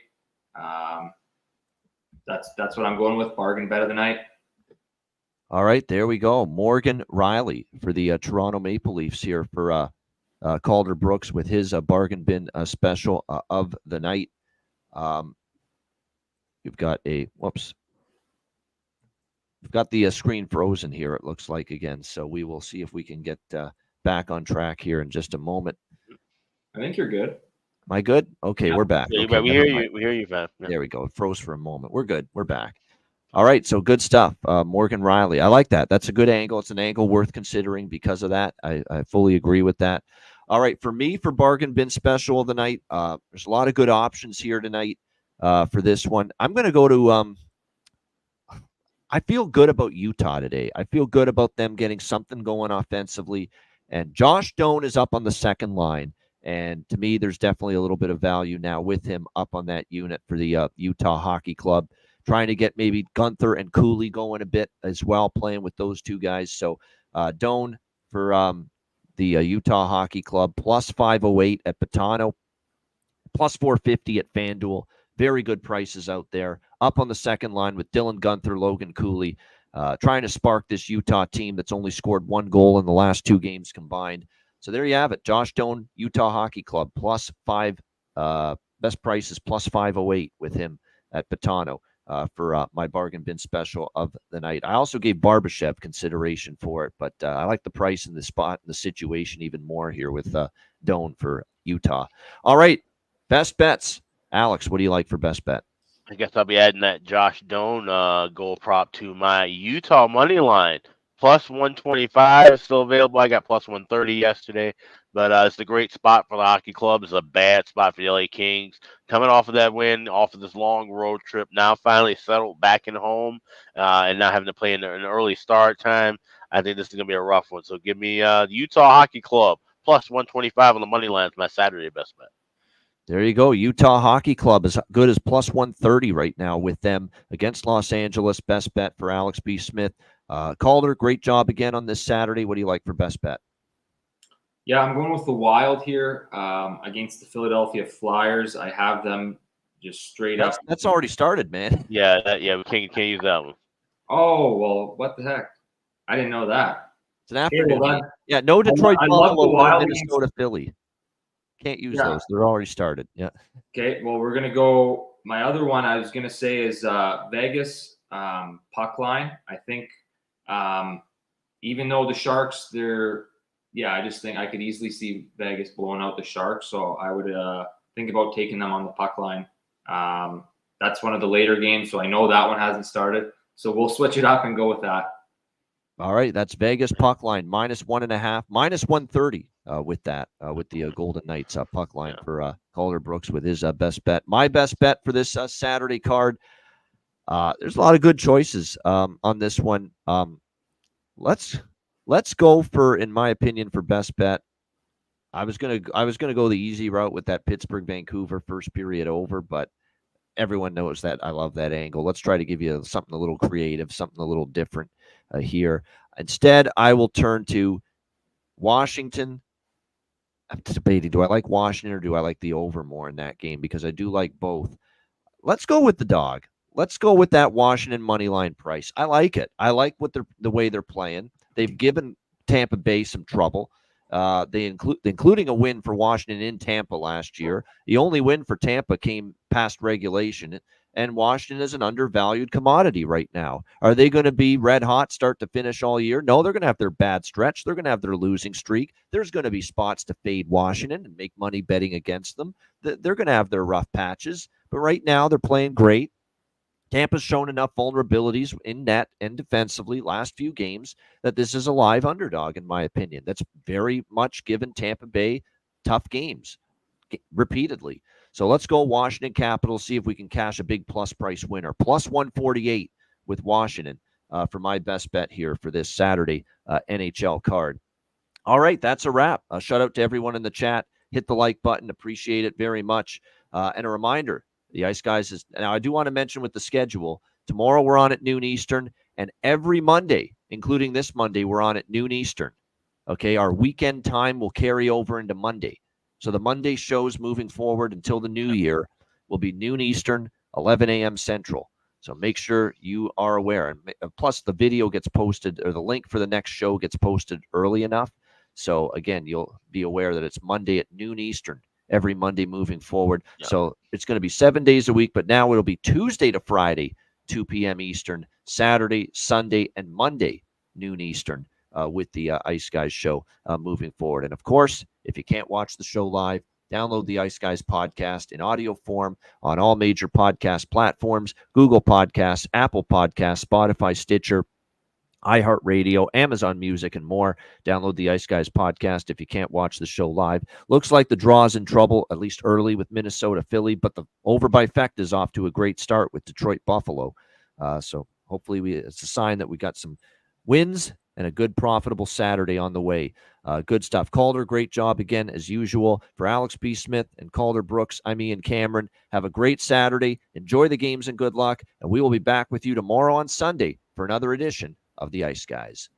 That's what I'm going with. Bargain bet of the night. All right, there we go. Morgan Riley for the Toronto Maple Leafs here for Calder Brooks with his bargain bin special of the night. You've got we've got the screen frozen here, it looks like, again. So we will see if we can get back on track here in just a moment. I think you're good. Am I good? Okay, yeah. We're back. Yeah, okay, we hear you. We hear you, man. Yeah. There we go. It froze for a moment. We're good. We're back. All right, so good stuff. Morgan Riley. I like that. That's a good angle. It's an angle worth considering because of that. I fully agree with that. All right, for me, for bargain bin special of the night, there's a lot of good options here tonight for this one. I'm going to go to I feel good about Utah today. I feel good about them getting something going offensively. And Josh Doan is up on the second line. And to me, there's definitely a little bit of value now with him up on that unit for the Utah Hockey Club. Trying to get maybe Gunther and Cooley going a bit as well, playing with those two guys. So Doan for the Utah Hockey Club, plus 508 at Betano, plus 450 at FanDuel. Very good prices out there. Up on the second line with Dylan Gunther, Logan Cooley, trying to spark this Utah team that's only scored one goal in the last two games combined. So there you have it. Josh Doan, Utah Hockey Club, plus 5. Best price is plus 508 with him at Betano for my bargain bin special of the night. I also gave Barbashev consideration for it, but I like the price and the spot and the situation even more here with Doan for Utah. All right, best bets Alex, what do you like for best bet? I guess I'll be adding that Josh Doan goal prop to my Utah money line. Plus 125 is still available. I got plus 130 yesterday, but it's a great spot for the hockey club. It's a bad spot for the LA Kings. Coming off of that win, off of this long road trip, now finally settled back in home and not having to play in an early start time. I think this is going to be a rough one. So give me the Utah Hockey Club plus 125 on the money line. It's my Saturday best bet. There you go. Utah Hockey Club is good as plus 130 right now with them against Los Angeles. Best bet for Alex B. Smith. Calder, great job again on this Saturday. What do you like for best bet? Yeah, I'm going with the Wild here against the Philadelphia Flyers. I have them just straight up. That's already started, man. Yeah, we can't use that one. Oh, well, what the heck? I didn't know that. It's an afternoon. Well, yeah, no Detroit Buffalo, no Minnesota Philly. Can't use those. They're already started. Yeah. Okay. Well, we're going to go. My other one I was going to say is Vegas puck line. I think even though the Sharks, I just think I could easily see Vegas blowing out the Sharks. So I would think about taking them on the puck line. That's one of the later games. So I know that one hasn't started. So we'll switch it up and go with that. All right. That's Vegas puck line -1.5, -130. With that, with the Golden Knights puck line for Calder Brooks with his best bet. My best bet for this Saturday card. There's a lot of good choices on this one. Let's go for, in my opinion, for best bet. I was gonna go the easy route with that Pittsburgh Vancouver first period over, but everyone knows that I love that angle. Let's try to give you something a little creative, something a little different here. Instead, I will turn to Washington. I'm debating, do I like Washington or do I like the over more in that game? Because I do like both. Let's go with the dog. Let's go with that Washington money line price. I like it. I like the way they're playing. They've given Tampa Bay some trouble. Including a win for Washington in Tampa last year. The only win for Tampa came past regulation, and Washington is an undervalued commodity right now. Are they going to be red hot start to finish all year? No, they're going to have their bad stretch. They're going to have their losing streak. There's going to be spots to fade Washington and make money betting against them. They're going to have their rough patches, but right now they're playing great. Tampa's shown enough vulnerabilities in net and defensively last few games that this is a live underdog, in my opinion. That's very much given Tampa Bay tough games repeatedly. So let's go Washington Capitals, see if we can cash a big plus price winner. Plus 148 with Washington for my best bet here for this Saturday NHL card. All right, that's a wrap. Shout out to everyone in the chat. Hit the like button. Appreciate it very much. And a reminder, the Ice Guys is now. I do want to mention with the schedule. Tomorrow we're on at noon Eastern, and every Monday, including this Monday, we're on at noon Eastern. Okay, our weekend time will carry over into Monday. So the Monday shows moving forward until the new year will be noon Eastern, 11 a.m. Central. So make sure you are aware. And plus, the video gets posted, or the link for the next show gets posted early enough. So again, you'll be aware that it's Monday at noon Eastern. Every Monday moving forward. Yeah. So it's going to be 7 days a week, but now it'll be Tuesday to Friday, 2 p.m. Eastern, Saturday, Sunday, and Monday, noon Eastern, with the Ice Guys show moving forward. And of course, if you can't watch the show live, download the Ice Guys podcast in audio form on all major podcast platforms, Google Podcasts, Apple Podcasts, Spotify, Stitcher, iHeartRadio, Amazon Music, and more. Download the Ice Guys podcast if you can't watch the show live. Looks like the draw's in trouble, at least early, with Minnesota, Philly, but the over-by-fect is off to a great start with Detroit, Buffalo. So hopefully it's a sign that we got some wins and a good, profitable Saturday on the way. Good stuff. Calder, great job again, as usual. For Alex B. Smith and Calder Brooks, I'm Ian Cameron. Have a great Saturday. Enjoy the games and good luck. And we will be back with you tomorrow on Sunday for another edition of the Ice Guys.